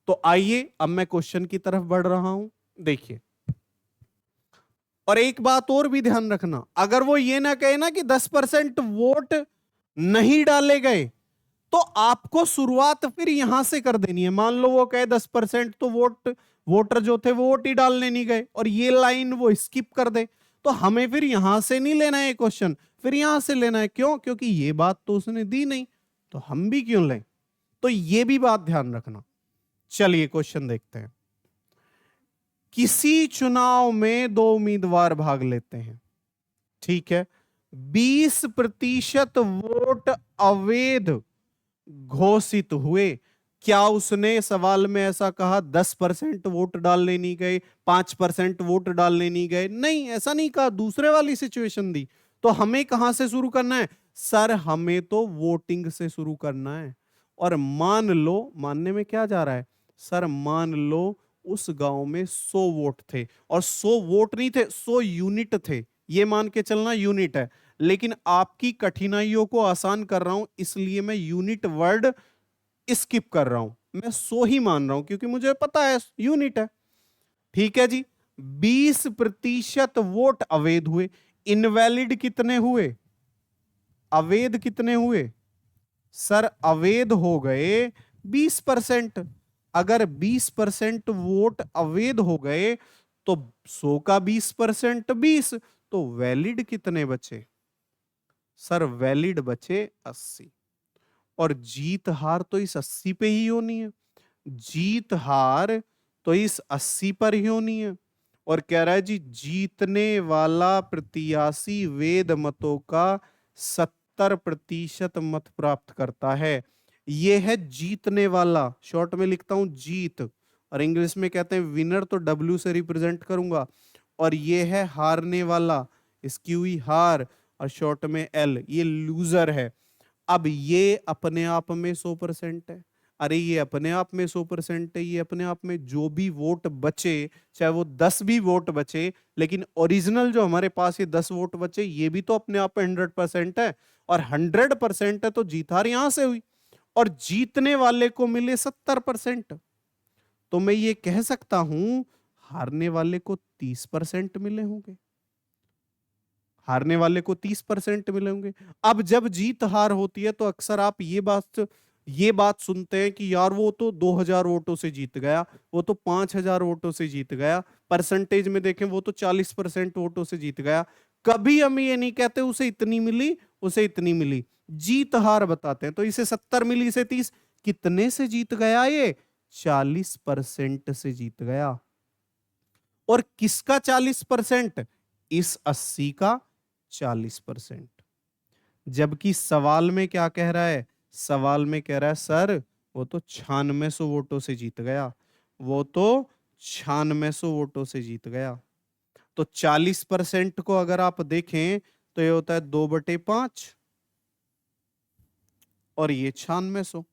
तो आइए अब मैं क्वेश्चन की तरफ बढ़ रहा हूं। देखिए, और एक बात और भी ध्यान रखना, अगर वो ये ना कहे ना कि 10% वोट नहीं डाले गए, तो आपको शुरुआत फिर यहां से कर देनी है। मान लो वो कहे 10% तो वोटर जो थे वो वोट ही डालने नहीं गए, और ये लाइन वो स्किप कर दे, तो हमें फिर यहां से नहीं लेना है क्वेश्चन, फिर यहां से लेना है। क्यों? क्योंकि ये बात तो उसने दी नहीं, तो हम भी क्यों लें? तो ये भी बात ध्यान रखना। चलिए क्वेश्चन देखते हैं। किसी चुनाव में दो उम्मीदवार भाग लेते हैं, ठीक है, 20% वोट अवैध घोषित हुए। क्या उसने सवाल में ऐसा कहा 10% वोट डालने नहीं गए, 5% वोट डालने नहीं गए? नहीं, ऐसा नहीं कहा, दूसरे वाली सिचुएशन दी। तो हमें कहां से शुरू करना है सर? हमें तो वोटिंग से शुरू करना है। और मान लो, मानने में क्या जा रहा है सर? मान लो उस गांव में 100 वोट थे, और 100 वोट नहीं थे, 100 यूनिट थे, ये मान के चलना यूनिट है। लेकिन आपकी कठिनाइयों को आसान कर रहा हूं, इसलिए मैं यूनिट वर्ड स्किप कर रहा हूं, मैं 100 ही मान रहा हूं क्योंकि मुझे पता है यूनिट है। ठीक है जी, 20% वोट अवैध हुए। इनवैलिड कितने हुए? अवैध कितने हुए सर? अवैध हो गए 20%। अगर 20% वोट अवैध हो गए तो 100 का 20% 20, तो वैलिड कितने बचे सर? वैलिड बचे 80। और जीत हार तो इस 80 पे ही होनी है, जीत हार तो इस 80 पर ही होनी है। और कह रहा है जी, जीतने वाला प्रत्याशी वेद मतों का 70% मत प्राप्त करता है। यह है जीतने वाला, शॉर्ट में लिखता हूं जीत, और इंग्लिश में कहते हैं विनर, तो डब्ल्यू से रिप्रेजेंट करूंगा। और यह है हारने वाला, इसकी हुई हार, और शॉर्ट में एल, ये लूजर है। अब ये अपने आप में 100% है। अरे ये अपने आप में 100% है, ये अपने आप में जो भी वोट बचे, चाहे वो 10 भी वोट बचे, लेकिन ओरिजिनल जो हमारे पास ये 10 वोट बचे, ये भी तो अपने आप में 100% है। और 100% है तो जीत हार यहां से हुई, और जीतने वाले को मिले 70%। तो मैं ये कह सकता हूं हारने वाले को 30% मिले होंगे, हारने वाले को 30% मिले होंगे। अब जब जीत हार होती है तो अक्सर आप ये बात सुनते हैं कि यार वो तो 2000 वोटों से जीत गया, वो तो 5000 वोटों से जीत गया, परसेंटेज में देखें वो तो 40% वोटों से जीत गया। कभी हम ये नहीं कहते उसे इतनी मिली, उसे इतनी मिली, जीत हार बताते हैं। तो इसे 70 मिली, इसे 30, कितने से जीत गया? ये 40% से जीत गया। और किसका 40%? इस 80 का 40%। जबकि सवाल में क्या कह रहा है? सवाल में कह रहा है सर वो तो 9600 वोटों से जीत गया, वो तो 9600 वोटों से जीत गया। तो 40% को अगर आप देखें तो ये होता है 2/5 और ये 9600।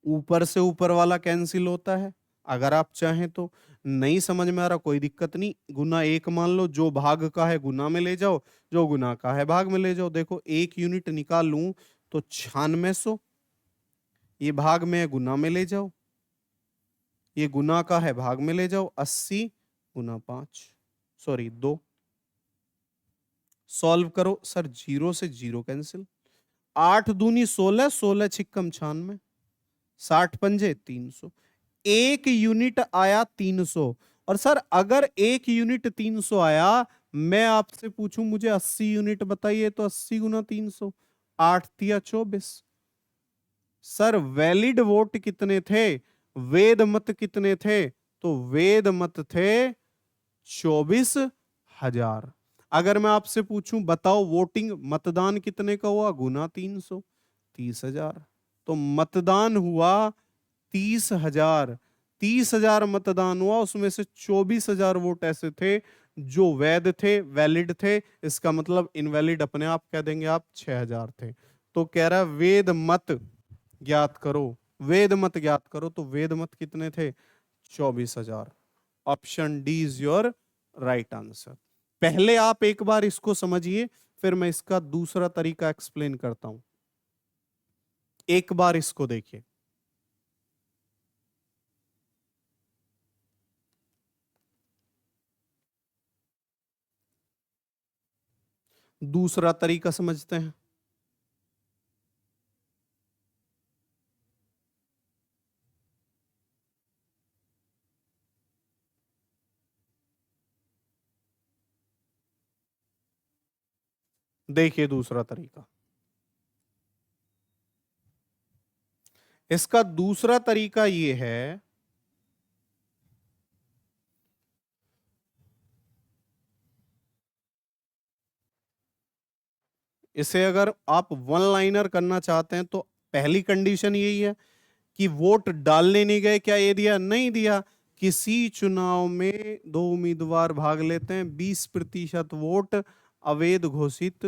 ऊपर से ऊपर वाला कैंसिल होता है। अगर आप चाहें तो, नहीं समझ में आ रहा कोई दिक्कत नहीं, गुना 1 मान लो, जो भाग का है गुना में ले जाओ, जो गुना का है भाग में ले जाओ। देखो 1 यूनिट निकाल लूं तो 9600, ये भाग में है गुना में ले जाओ, ये गुना का है भाग में ले जाओ, 80 गुना 5, सॉरी 2। सॉल्व करो सर, 0 से 0 कैंसिल, 8 दूनी 16, 16 छिक्कम 96, 60 पंजे 300। 1 यूनिट आया 300। और सर अगर 1 यूनिट 300 आया, मैं आपसे पूछूं मुझे 80 यूनिट बताइए, तो 80 गुना 300, 8 तिया 24। सर वैलिड वोट कितने थे, वेद मत कितने थे, तो वेद मत थे 24,000। अगर मैं आपसे पूछूं बताओ वोटिंग मतदान कितने का हुआ, गुना 300, 30,000। तो मतदान हुआ 30,000। 30,000 मतदान हुआ, उसमें से 24,000 वोट ऐसे थे जो वैध थे, वैलिड थे। इसका मतलब इनवैलिड अपने आप कह देंगे आप 6,000 थे। तो कह रहा है वेद मत ज्ञात करो, वेद मत ज्ञात करो। तो वेद मत कितने थे, 24,000। Option D is your right answer. पहले आप एक बार इसको समझिए, फिर मैं इसका दूसरा तरीका एक्सप्लेन करता हूं। एक बार इसको देखिए। दूसरा तरीका समझते हैं। देखिए दूसरा तरीका, इसका दूसरा तरीका यह है, इसे अगर आप वन लाइनर करना चाहते हैं तो पहली कंडीशन यही है कि वोट डालने नहीं गए, क्या ये दिया, नहीं दिया। किसी चुनाव में 2 उम्मीदवार भाग लेते हैं, 20% वोट अवैध घोषित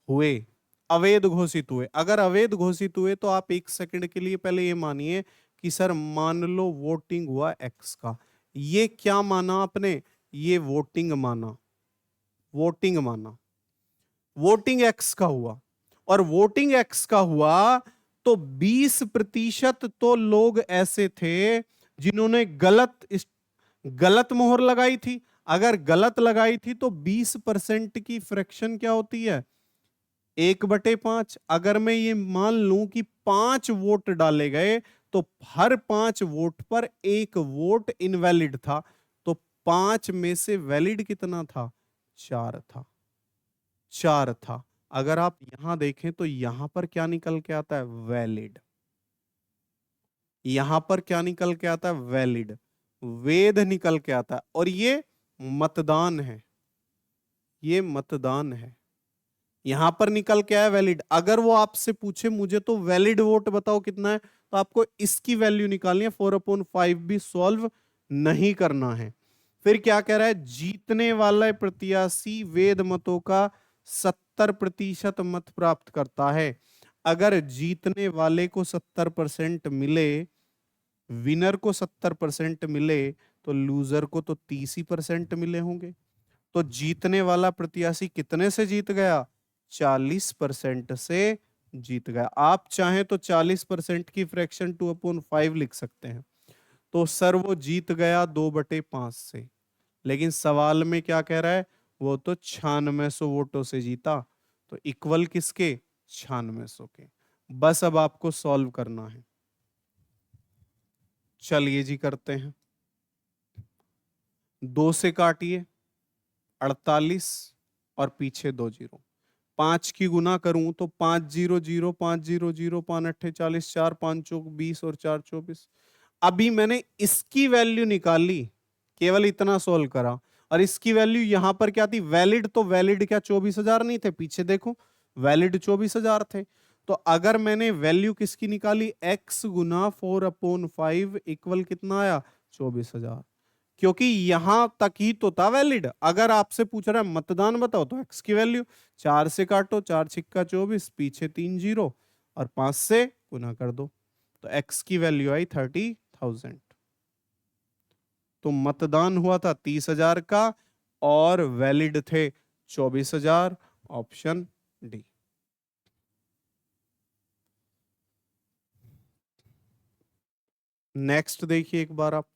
हुए, अवैध घोषित हुए। अगर अवैध घोषित हुए तो आप एक सेकंड के लिए पहले ये मानिए कि सर मान लो वोटिंग हुआ एक्स का। ये क्या माना आपने, ये वोटिंग माना, वोटिंग माना, वोटिंग एक्स का हुआ। और वोटिंग एक्स का हुआ तो 20% तो लोग ऐसे थे जिन्होंने गलत मोहर लगाई थी। अगर गलत लगाई थी तो 20% की फ्रैक्शन क्या होती है, 1/5। अगर मैं ये मान लूं कि 5 वोट डाले गए तो हर 5 वोट पर एक वोट इनवैलिड था, तो 5 में से वैलिड कितना था, 4 था, 4 था। अगर आप यहां देखें तो यहां पर क्या निकल के आता है, वैलिड। यहां पर क्या निकल के आता है, वैलिड, वेद निकल के आता है। और ये मतदान है, ये मतदान है, यहां पर निकल के आया वैलिड। अगर वो आपसे पूछे मुझे तो वैलिड वोट बताओ कितना है, तो आपको इसकी वैल्यू निकालनी है, 4/5 भी सॉल्व नहीं करना है। फिर क्या कह रहा है, जीतने वाला प्रत्याशी वेद मतों का 70% मत प्राप्त करता है। अगर जीतने वाले को 70% मिले, विनर को 70% मिले, तो लूजर को तो 30% मिले होंगे। तो जीतने वाला प्रत्याशी कितने से जीत गया, 40% से जीत गया। आप चाहें तो 40% की फ्रैक्शन 2/5 लिख सकते हैं। तो सर वो जीत गया 2/5 से। लेकिन सवाल में क्या कह रहा है, वो तो 9600 वोटों से जीता। तो इक्वल किसके, 9600 के। बस अब आपको सॉल्व करना है। चलिए जी करते हैं। 2 से काटिए 48 और पीछे 2 जीरो। 5 की गुना करूं तो 500, 500, 5 अट्ठे 40, 4 5 चौक 20 और 4 24। अभी मैंने इसकी वैल्यू निकाली, केवल इतना सोल्व करा, और इसकी वैल्यू यहां पर क्या थी, वैलिड। तो वैलिड क्या 24,000 नहीं थे, पीछे देखो वैलिड 24,000 थे। तो अगर मैंने वैल्यू किसकी निकाली, x गुना 4/5 इक्वल कितना आया, 24,000। क्योंकि यहां तक ही तो था वैलिड। अगर आपसे पूछ रहा है मतदान बताओ तो एक्स की वैल्यू 4 से काटो, 4 छिक्का 24, पीछे 3 जीरो और 5 से गुना कर दो, तो एक्स की वैल्यू आई 30,000। तो मतदान हुआ था 30,000 का और वैलिड थे 24,000, ऑप्शन डी। नेक्स्ट देखिए एक बार आप,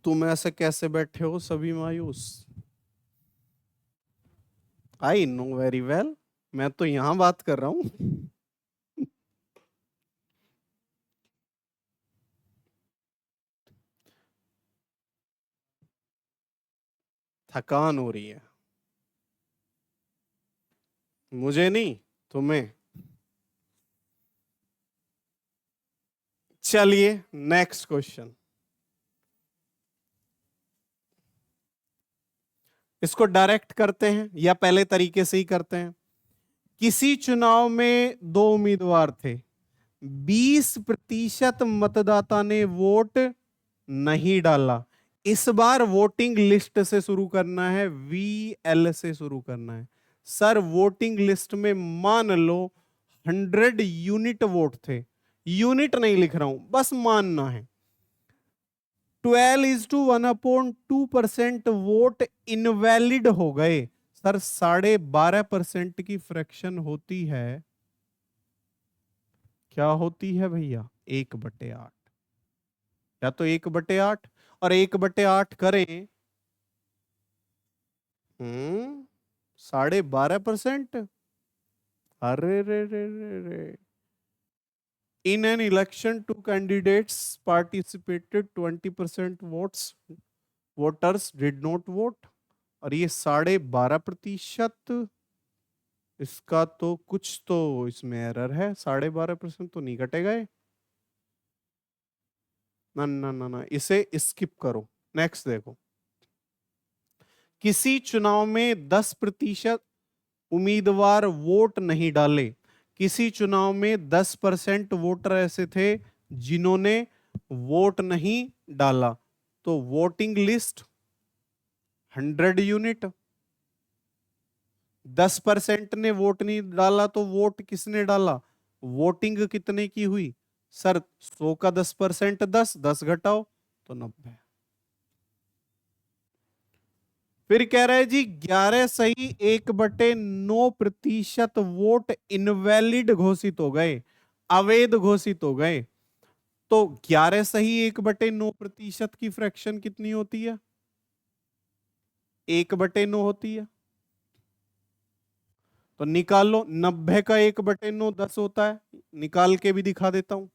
तुम ऐसे कैसे बैठे हो सभी मायूस? आई नो वेरी वेल, मैं तो यहां बात कर रहा हूं। थकान हो रही है, मुझे नहीं, तुम्हें। चलिए नेक्स्ट क्वेश्चन, इसको डायरेक्ट करते हैं या पहले तरीके से ही करते हैं। किसी चुनाव में दो उम्मीदवार थे, 20% मतदाता ने वोट नहीं डाला। इस बार वोटिंग लिस्ट से शुरू करना है, वीएल से शुरू करना है। सर वोटिंग लिस्ट में मान लो 100 यूनिट वोट थे, यूनिट नहीं लिख रहा हूं, बस मानना है। 12:1/2% वोट इनवैलिड हो गए। सर 12.5% की फ्रैक्शन होती है, क्या होती है भैया? 1/8। या तो 1/8 और 1/8 करें, 12.5%। अरे रे रे रे रे, in an election two candidates participated 20% voters did not vote. और ये 12.5%, इसका तो कुछ तो इसमें एरर है, 12.5% तो नहीं कटेगा ये। ना ना ना ना, इसे स्किप करो, नेक्स्ट देखो। किसी चुनाव में 10% उम्मीदवार वोट नहीं डाले। किसी चुनाव में 10% वोटर ऐसे थे जिन्होंने वोट नहीं डाला। तो वोटिंग लिस्ट 100 यूनिट, 10% ने वोट नहीं डाला तो वोट किसने डाला? वोटिंग कितने की हुई? सर 100 का 10%, 10 घटाओ तो 90। फिर कह रहे हैं जी 11 सही 1/9% वोट इनवैलिड घोषित हो गए, अवैध घोषित हो गए। तो 11 सही 1/9% की फ्रैक्शन कितनी होती है? 1/9 होती है। तो निकाल लो, 90 का 1/9 10 होता है, निकाल के भी दिखा देता हूं।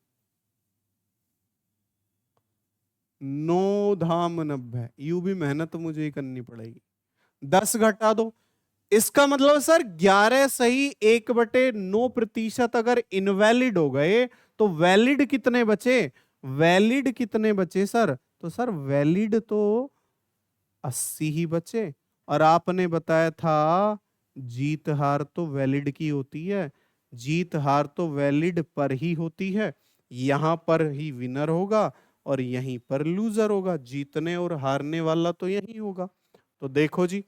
9 धाम 90, यू भी मेहनत मुझे ही करनी पड़ेगी। 10 घटा दो, इसका मतलब सर 11 सही 1/9% अगर इनवैलिड हो गए तो वैलिड कितने बचे? वैलिड कितने बचे सर? तो सर वैलिड तो 80 ही बचे। और आपने बताया था जीत हार तो वैलिड की होती है, जीत हार तो वैलिड पर ही होती है। यहां पर ही विनर होगा और यहीं पर लूजर होगा, जीतने और हारने वाला तो यही होगा। तो देखो जी,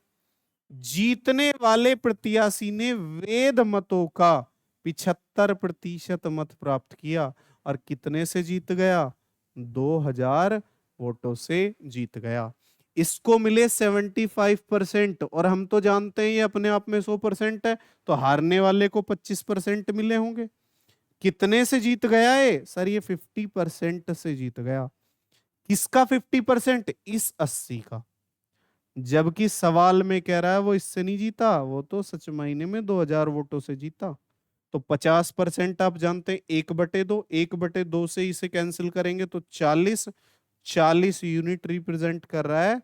जीतने वाले प्रत्याशी ने वेद मतों का 75% मत प्राप्त किया और कितने से जीत गया? 2000 वोटों से जीत गया। इसको मिले 75% और हम तो जानते हैं ये अपने आप में 100% है, तो हारने वाले को 25% मिले होंगे। कितने से जीत गया है सर? ये 50% से जीत गया। किसका 50%? इस 80 का। जबकि सवाल में कह रहा है वो इससे नहीं जीता, वो तो सच मायने में 2000 वोटों से जीता। तो 50% आप जानते हैं 1/2, 1/2 से इसे कैंसिल करेंगे तो 40 यूनिट रिप्रेजेंट कर रहा है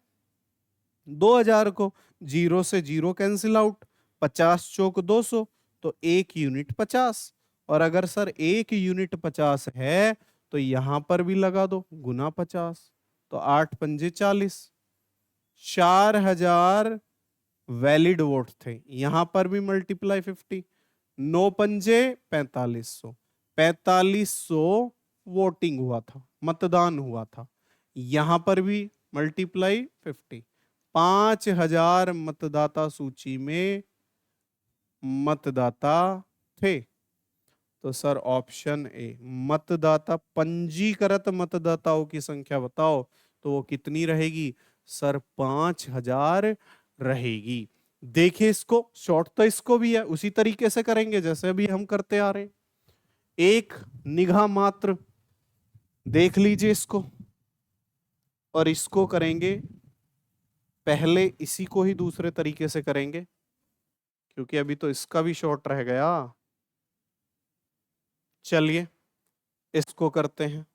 2000 को। जीरो से जीरो कैंसिल आउट, 50 चौक 200, तो 1 यूनिट 50। और अगर सर 1 यूनिट 50 है तो यहां पर भी लगा दो गुना 50, तो 8 पंजे 40, 4000 वैलिड वोट थे। यहां पर भी मल्टीप्लाई 50, 9 पंजे 4500, 4500 वोटिंग हुआ था, मतदान हुआ था। यहां पर भी मल्टीप्लाई 50, 5000 मतदाता सूची में मतदाता थे। तो सर ऑप्शन ए मतदाता, पंजीकृत मतदाताओं की संख्या बताओ तो वो कितनी रहेगी सर? 5000 रहेगी। देखिए इसको, शॉर्ट तो इसको भी है, उसी तरीके से करेंगे जैसे अभी हम करते आ रहे हैं। एक निगाह मात्र देख लीजिए इसको, और इसको करेंगे पहले, इसी को ही दूसरे तरीके से करेंगे क्योंकि अभी तो इसका भी शॉर्ट रह गया। चलिए इसको करते हैं।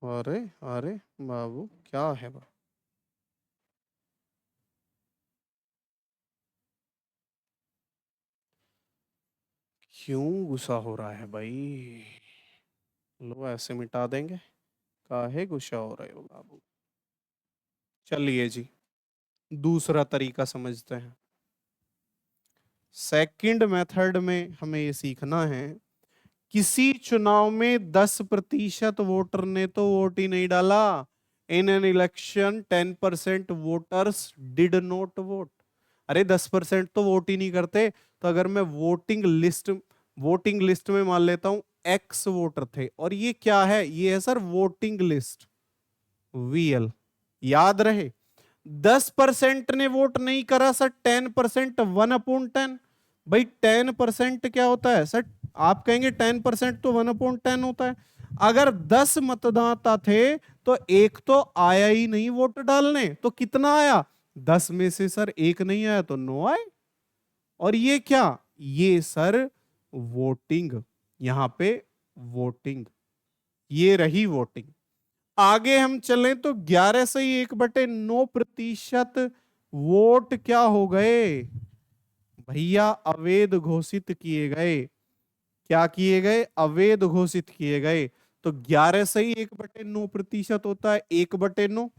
अरे अरे बाबू क्या है बा? क्यों गुस्सा हो रहा है भाई? लो ऐसे मिटा देंगे, काहे गुस्सा हो रहे हो बाबू? चलिए जी दूसरा तरीका समझते हैं। सेकंड मेथड में हमें ये सीखना है, किसी चुनाव में 10% वोटर ने तो वोट ही नहीं डाला। इन an election 10% voters did not vote. अरे 10% तो वोट ही नहीं करते। तो अगर मैं वोटिंग लिस्ट में मान लेता हूं एक्स वोटर थे, और ये क्या है? ये है सर वोटिंग लिस्ट, वीएल। याद रहे 10% ने वोट नहीं करा सर, 10%, 1/10। भाई 10% क्या होता है सर? आप कहेंगे 10% तो 1/10 होता है। अगर 10 मतदाता थे तो एक तो आया ही नहीं वोट डालने, तो कितना आया? 10 में से सर एक नहीं आया तो 9 आए। और ये क्या? ये सर वोटिंग, यहां पे वोटिंग, ये रही वोटिंग। आगे हम चलें तो 11 से ही 1/9% वोट क्या हो गए भैया? अवैध घोषित किए गए। क्या किए गए? अवैध घोषित किए गए। तो 11 से ही 1/9% होता है, 1/9,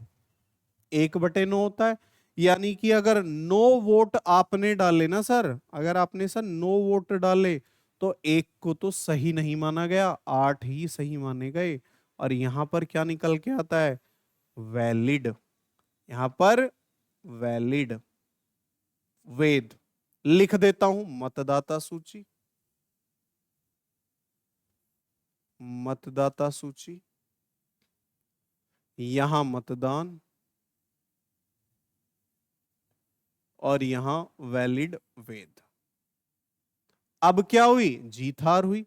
1/9 होता है। यानी कि अगर 9 वोट आपने डाले ना सर, अगर आपने सर 9 वोट डाले तो एक को तो सही नहीं माना गया, 8 ही सही माने गए। और यहां पर क्या निकल के आता है? वैलिड। यहां पर वैलिड, वैध लिख देता हूं, मतदाता सूची, मतदाता सूची, यहां मतदान, और यहां वैलिड, वैध। अब क्या हुई? जीत हार हुई।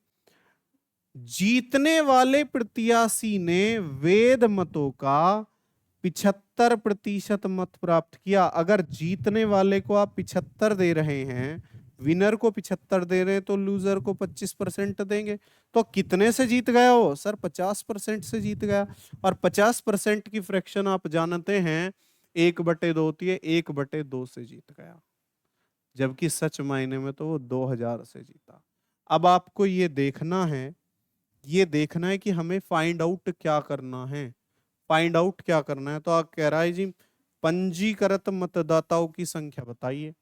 जीतने वाले प्रत्याशी ने वैध मतों का 75% मत प्राप्त किया। अगर जीतने वाले को आप 75 दे रहे हैं, विनर को 75 दे रहे हैं, तो लूजर को 25% देंगे। तो कितने से जीत गया वो सर? 50% से जीत गया। और 50% की फ्रैक्शन आप जानते हैं 1/2 होती है, 1/2 से जीत गया। जबकि सच मायने में तो वो 2000 से जीता। अब आपको ये देखना है, ये देखना है कि हमें फाइंड आउट क्या करना है। फाइंड आउट क्या करना है? तो आप कह रहा है जी पंजीकृत मतदाताओं की संख्या बताइए।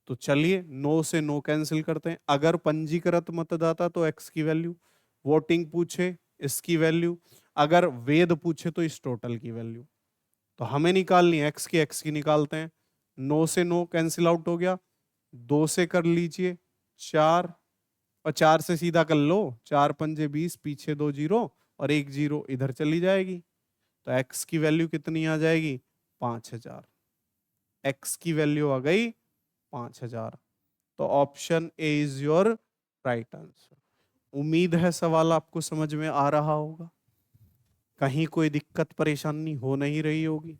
तो चलिए 9 से 9 कैंसिल करते हैं। अगर पंजीकृत मतदाता तो एक्स की वैल्यू, वोटिंग पूछे इसकी वैल्यू, अगर वेद पूछे तो इस टोटल की वैल्यू। तो हमें निकालनी है, एक्स की निकालते हैं। 9 से 9 कैंसिल आउट हो गया, 2 से कर लीजिए 4, और 4 से सीधा कर लो, 4 पंजे 20, पीछे 2 जीरो और 1 जीरो इधर चली जाएगी। तो एक्स की वैल्यू कितनी आ जाएगी? 5000। एक्स की वैल्यू आ गई 5000। तो option A is your right answer. उम्मीद है सवाल आपको समझ में आ रहा होगा, कहीं कोई दिक्कत परेशानी हो नहीं रही होगी।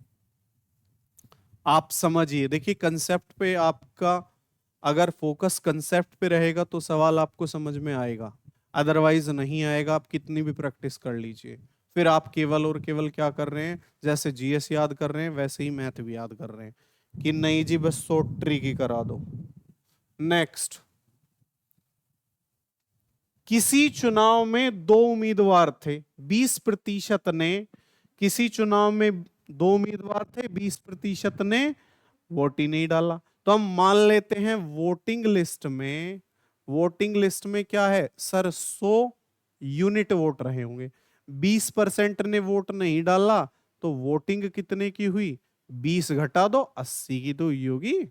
आप समझिए, देखिए कंसेप्ट पे आपका अगर फोकस कंसेप्ट पे रहेगा तो सवाल आपको समझ में आएगा। अदरवाइज नहीं आएगा, आप कितनी भी प्रैक्टिस कर लीजिए। फिर आप केवल और केवल क्या कर रहे हैं, जैसे जीएस याद कर रहे हैं वैसे ही मैथ भी याद कर रहे हैं कि नहीं जी बस शॉर्ट ट्रिक ही करा दो। नेक्स्ट, किसी चुनाव में दो उम्मीदवार थे, 20% ने, किसी चुनाव में दो उम्मीदवार थे, 20% ने वोट ही नहीं डाला। तो हम मान लेते हैं वोटिंग लिस्ट में क्या है सर, 100 यूनिट वोट रहे होंगे, 20% ने वोट नहीं डाला, तो वोटिंग कितने की हुई, 20 घटा दो 80 की तो हुई होगी।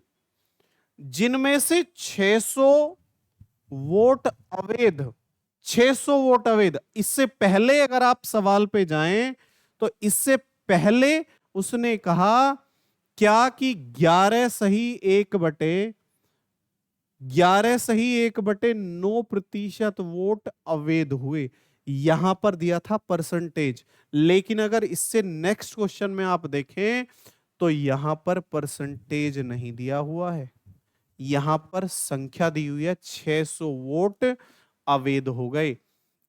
जिनमें से 600 वोट अवैध, 600 वोट अवैध। इससे पहले अगर आप सवाल पे जाएं तो इससे पहले उसने कहा क्या कि 11 सही 1/9% वोट अवैध हुए। यहां पर दिया था परसेंटेज, लेकिन अगर इससे नेक्स्ट क्वेश्चन में आप देखें तो यहां पर परसेंटेज नहीं दिया हुआ है, यहां पर संख्या दी हुई है, 600 वोट अवैध हो गए।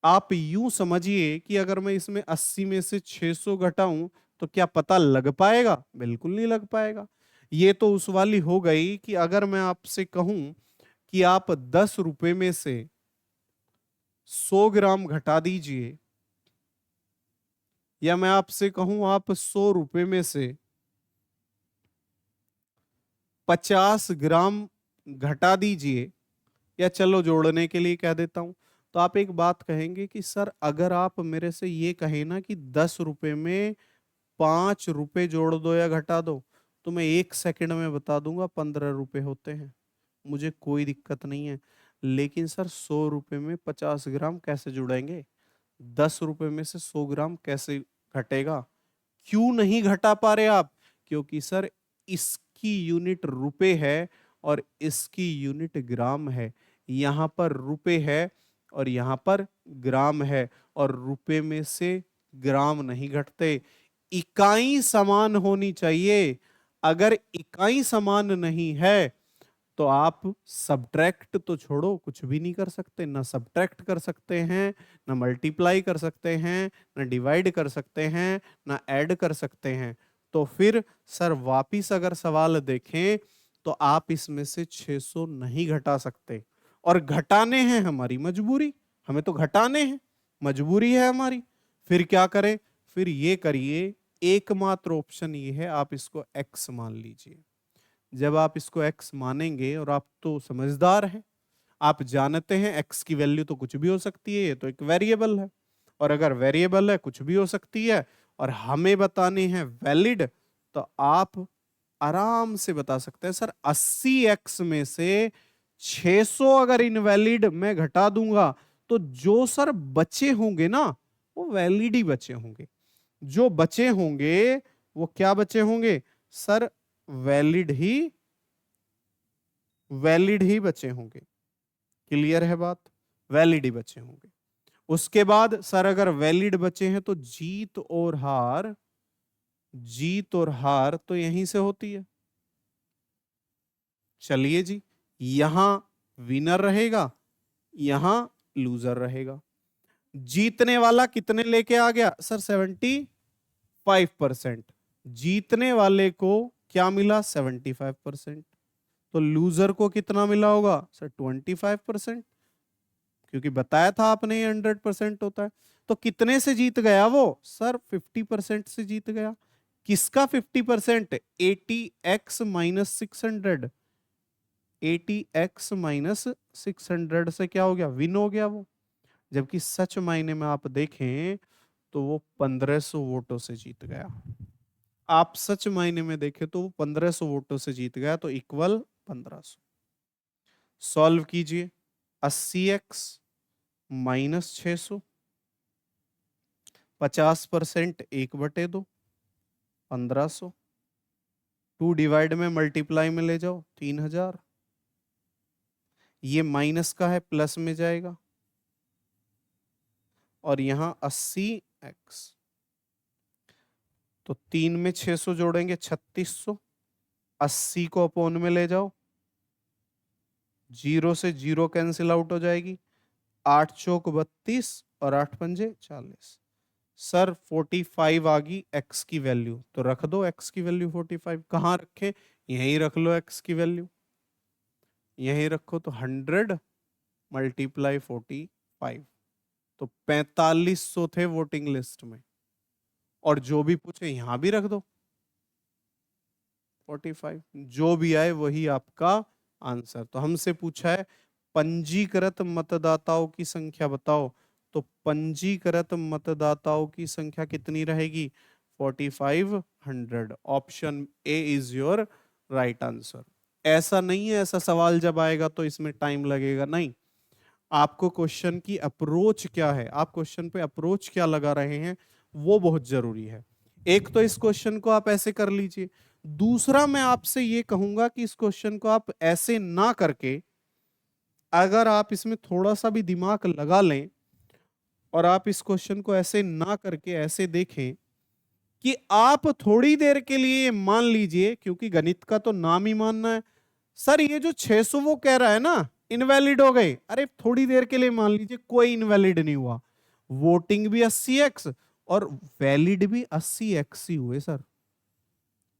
आप यूं समझिए कि अगर मैं इसमें 80 में से 600 घटाऊं तो क्या पता लग पाएगा, बिल्कुल नहीं लग पाएगा। ये तो उस वाली हो गई कि अगर मैं आपसे कहूं कि आप 10 रुपए में से 100 ग्राम घटा दीजिए, या मैं आपसे कहूं आप 100 रुपए में से 50 ग्राम घटा दीजिए, या चलो जोड़ने के लिए कह देता हूं, तो आप एक बात कहेंगे कि सर अगर आप मेरे से ये कहें ना कि 10 रुपए में 5 रुपए जोड़ दो या घटा दो, तो मैं 1 सेकंड में बता दूंगा 15 रुपए होते हैं, मुझे कोई दिक्कत नहीं है। लेकिन सर 100 रुपए में 50 ग्राम कैसे जुड़ेंगे, 10 रुपए में से 100 ग्राम कैसे घटेगा? क्यों नहीं घटा पा रहे आप? क्योंकि सर इसकी यूनिट रुपए है और इसकी यूनिट ग्राम है। यहां पर रुपए है और यहां पर ग्राम है, और रुपए में से ग्राम नहीं घटते। इकाई समान होनी चाहिए। अगर इकाई समान नहीं है तो आप सब्ट्रैक्ट तो छोड़ो, कुछ भी नहीं कर सकते, ना सब्ट्रैक्ट कर सकते हैं, ना मल्टीप्लाई कर सकते हैं, ना डिवाइड कर सकते हैं, ना ऐड कर सकते हैं। तो फिर सर वापिस अगर सवाल देखें तो आप इसमें से 600 नहीं घटा सकते, और घटाने हैं हमारी मजबूरी, हमें तो घटाने हैं, मजबूरी है हमारी। फिर क्या करें? फिर ये करिए, एकमात्र ऑप्शन ये है, आप इसको एक्स मान लीजिए। जब आप इसको x मानेंगे, और आप तो समझदार हैं, आप जानते हैं x की वैल्यू तो कुछ भी हो सकती है, ये तो एक वेरिएबल है, और अगर वेरिएबल है कुछ भी हो सकती है, और हमें बताने हैं वैलिड, तो आप आराम से बता सकते हैं सर 80x में से 600 अगर इनवैलिड मैं घटा दूंगा तो जो सर बचे होंगे ना वो वैलिड ही बचे होंगे, जो बचे होंगे वो क्या बचे होंगे सर, वैलिड ही वैलिड ही बचे होंगे। क्लियर है बात? वैलिड ही बचे होंगे। उसके बाद सर अगर वैलिड बचे हैं तो जीत और हार तो यहीं से होती है। चलिए जी, यहां विनर रहेगा, यहां लूजर रहेगा। जीतने वाला कितने लेके आ गया सर, 75%। जीतने वाले को क्या मिला, 75%। तो लूजर को कितना मिला होगा सर, 25%, क्योंकि बताया था आपने 100% होता है। तो कितने से जीत गया वो सर, 50% से जीत गया। किसका 50%? 80x-600, 80x-600 से क्या हो गया, विन हो गया वो। जबकि सच मायने में आप देखें तो वो 1500 वोटों से जीत गया। आप सच मायने में देखें तो वो 1500 वोटों से जीत गया, तो इक्वल 1500। सॉल्व कीजिए, 80x-600, 50% 1/2, 1500, 2 डिवाइड में मल्टीप्लाई में ले जाओ 3000, ये माइनस का है प्लस में जाएगा, और यहां 80x, तो 3 में 600 जोड़ेंगे 3600, 80 को अपोन में ले जाओ, जीरो से जीरो कैंसिल आउट हो जाएगी, 8 चौक 32 और 8 पंजे 40। सर 45 आ गई x की वैल्यू, तो रख दो x की वैल्यू 45। कहाँ रखें? यहीं रख लो x की वैल्यू, यहीं रखो। तो 100 मल्टीप्लाई 45, तो 4500 थे वोटिंग लिस्ट में। और जो भी पूछे यहां भी रख दो 45, जो भी आए वही आपका आंसर। तो हमसे पूछा है पंजीकृत मतदाताओं की संख्या बताओ, तो पंजीकृत मतदाताओं की संख्या कितनी रहेगी? 4500। Option A is your right answer. ऐसा नहीं है ऐसा सवाल जब आएगा तो इसमें टाइम लगेगा, नहीं। आपको क्वेश्चन की अप्रोच क्या है, आप क्वेश्चन पे अप्रोच क्या लगा रहे हैं, वो बहुत जरूरी है। एक तो इस क्वेश्चन को आप ऐसे कर लीजिए, दूसरा मैं आपसे ये कहूंगा कि इस क्वेश्चन को आप ऐसे ना करके, अगर आप इसमें थोड़ा सा भी दिमाग लगा लें और आप इस क्वेश्चन को ऐसे ना करके ऐसे देखें कि आप थोड़ी देर के लिए मान लीजिए, क्योंकि गणित का तो नाम ही मानना है। सर ये जो 600 वो कह रहा है ना इनवैलिड हो गए, अरे थोड़ी देर के लिए मान लीजिए कोई इनवैलिड नहीं हुआ, वोटिंग भी 80x और वैलिड भी 80x ही हुए सर,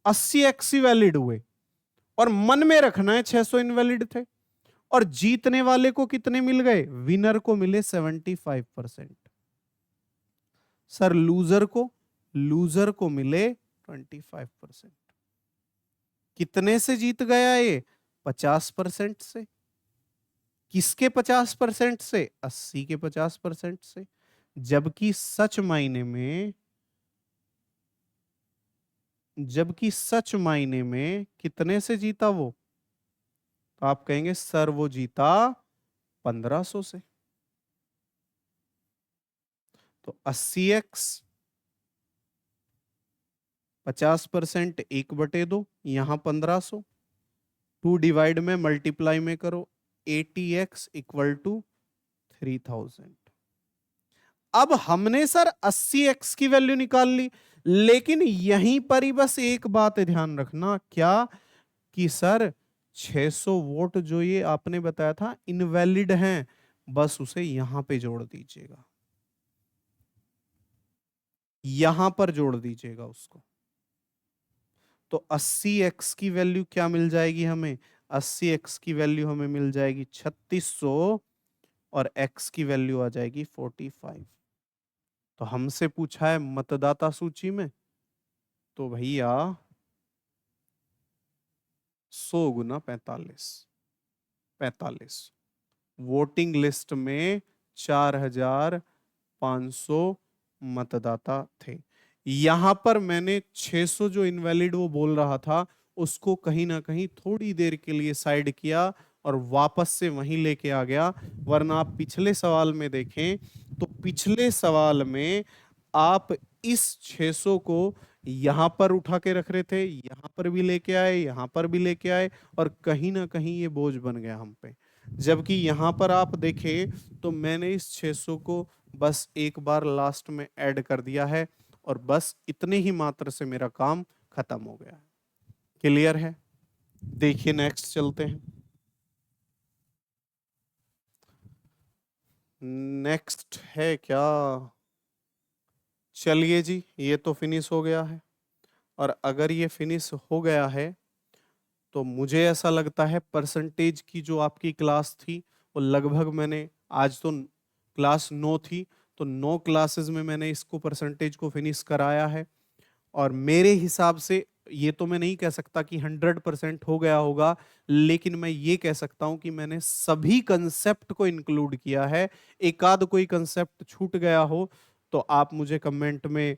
80x ही वैलिड हुए। और मन में रखना है 600 इनवैलिड थे। और जीतने वाले को कितने मिल गए? विनर को मिले 75%। सर लूजर को मिले 25%। कितने से जीत गया ये? 50% से। किसके 50% से? 80 के 50% से। जबकि सच मायने में कितने से जीता वो? तो आप कहेंगे सर वो जीता 1500 से। तो 80x 50% 1/2, यहां 1500, 2 डिवाइड में मल्टीप्लाई में करो, 80x इक्वल टू 3000। अब हमने सर 80x की वैल्यू निकाल ली, लेकिन यहीं पर ही बस एक बात ध्यान रखना, क्या कि सर 600 वोट जो ये आपने बताया था इनवैलिड हैं, बस उसे यहां पे जोड़ दीजिएगा, यहां पर जोड़ दीजिएगा उसको। तो 80x की वैल्यू क्या मिल जाएगी हमें? 80x की वैल्यू हमें मिल जाएगी 3600 और x की वैल्यू आ जाएगी 45। तो हमसे पूछा है मतदाता सूची में, तो भैया 100 गुना 45, वोटिंग लिस्ट में 4500 मतदाता थे। यहां पर मैंने 600 जो इनवैलिड वो बोल रहा था उसको कहीं ना कहीं थोड़ी देर के लिए साइड किया और वापस से वहीं लेके आ गया। वरना आप पिछले सवाल में देखें तो पिछले सवाल में आप इस 600 को यहां पर उठा के रख रहे थे, यहां पर भी लेके आए, यहां पर भी लेके आए, और कहीं ना कहीं ये बोझ बन गया हम पे। जबकि यहां पर आप देखें तो मैंने इस 600 को बस एक बार लास्ट में ऐड कर दिया है और बस इतने ही मात्र से मेरा काम खत्म हो गया है। क्लियर है? देखिए नेक्स्ट चलते हैं। नेक्स्ट है क्या? चलिए जी, ये तो फिनिश हो गया है। और अगर ये फिनिश हो गया है तो मुझे ऐसा लगता है परसेंटेज की जो आपकी क्लास थी वो लगभग मैंने, आज तो क्लास 9 थी, तो 9 क्लासेस में मैंने इसको परसेंटेज को फिनिश कराया है। और मेरे हिसाब से ये तो मैं नहीं कह सकता कि 100% हो गया होगा, लेकिन मैं ये कह सकता हूं कि मैंने सभी कंसेप्ट को इंक्लूड किया है। एक आध कोई कंसेप्ट छूट गया हो तो आप मुझे कमेंट में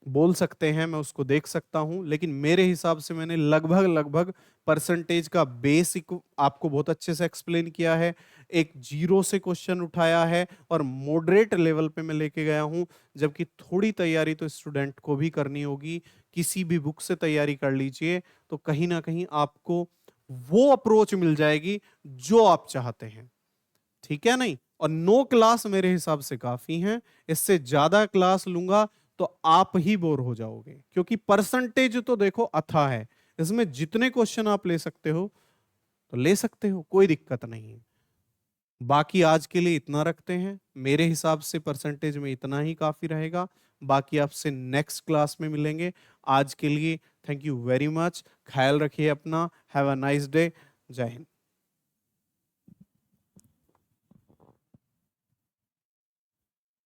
बोल सकते हैं, मैं उसको देख सकता हूं, लेकिन मेरे हिसाब से मैंने लगभग लगभग परसेंटेज का बेसिक आपको बहुत अच्छे से एक्सप्लेन किया है। एक जीरो से क्वेश्चन उठाया है और मॉडरेट लेवल पे मैं लेके गया हूं। जबकि थोड़ी तैयारी तो स्टूडेंट को भी करनी होगी, किसी भी बुक से तैयारी कर लीजिए तो कहीं ना कहीं आपको वो अप्रोच मिल जाएगी जो आप चाहते हैं। ठीक है नहीं? और 9 क्लास मेरे हिसाब से काफी हैं। इससे ज्यादा क्लास लूंगा तो आप ही बोर हो जाओगे, क्योंकि परसेंटेज तो देखो अथाह है, इसमें जितने क्वेश्चन आप ले सकते हो तो ले सकते हो, कोई दिक्कत नहीं है। बाकी आज के लिए इतना रखते हैं। मेरे हिसाब से परसेंटेज में इतना ही काफ़ी रहेगा। बाकी आपसे नेक्स्ट क्लास में मिलेंगे। आज के लिए थैंक यू वेरी मच। ख़्याल रखिए अपना। Have a nice day. जय हिंद।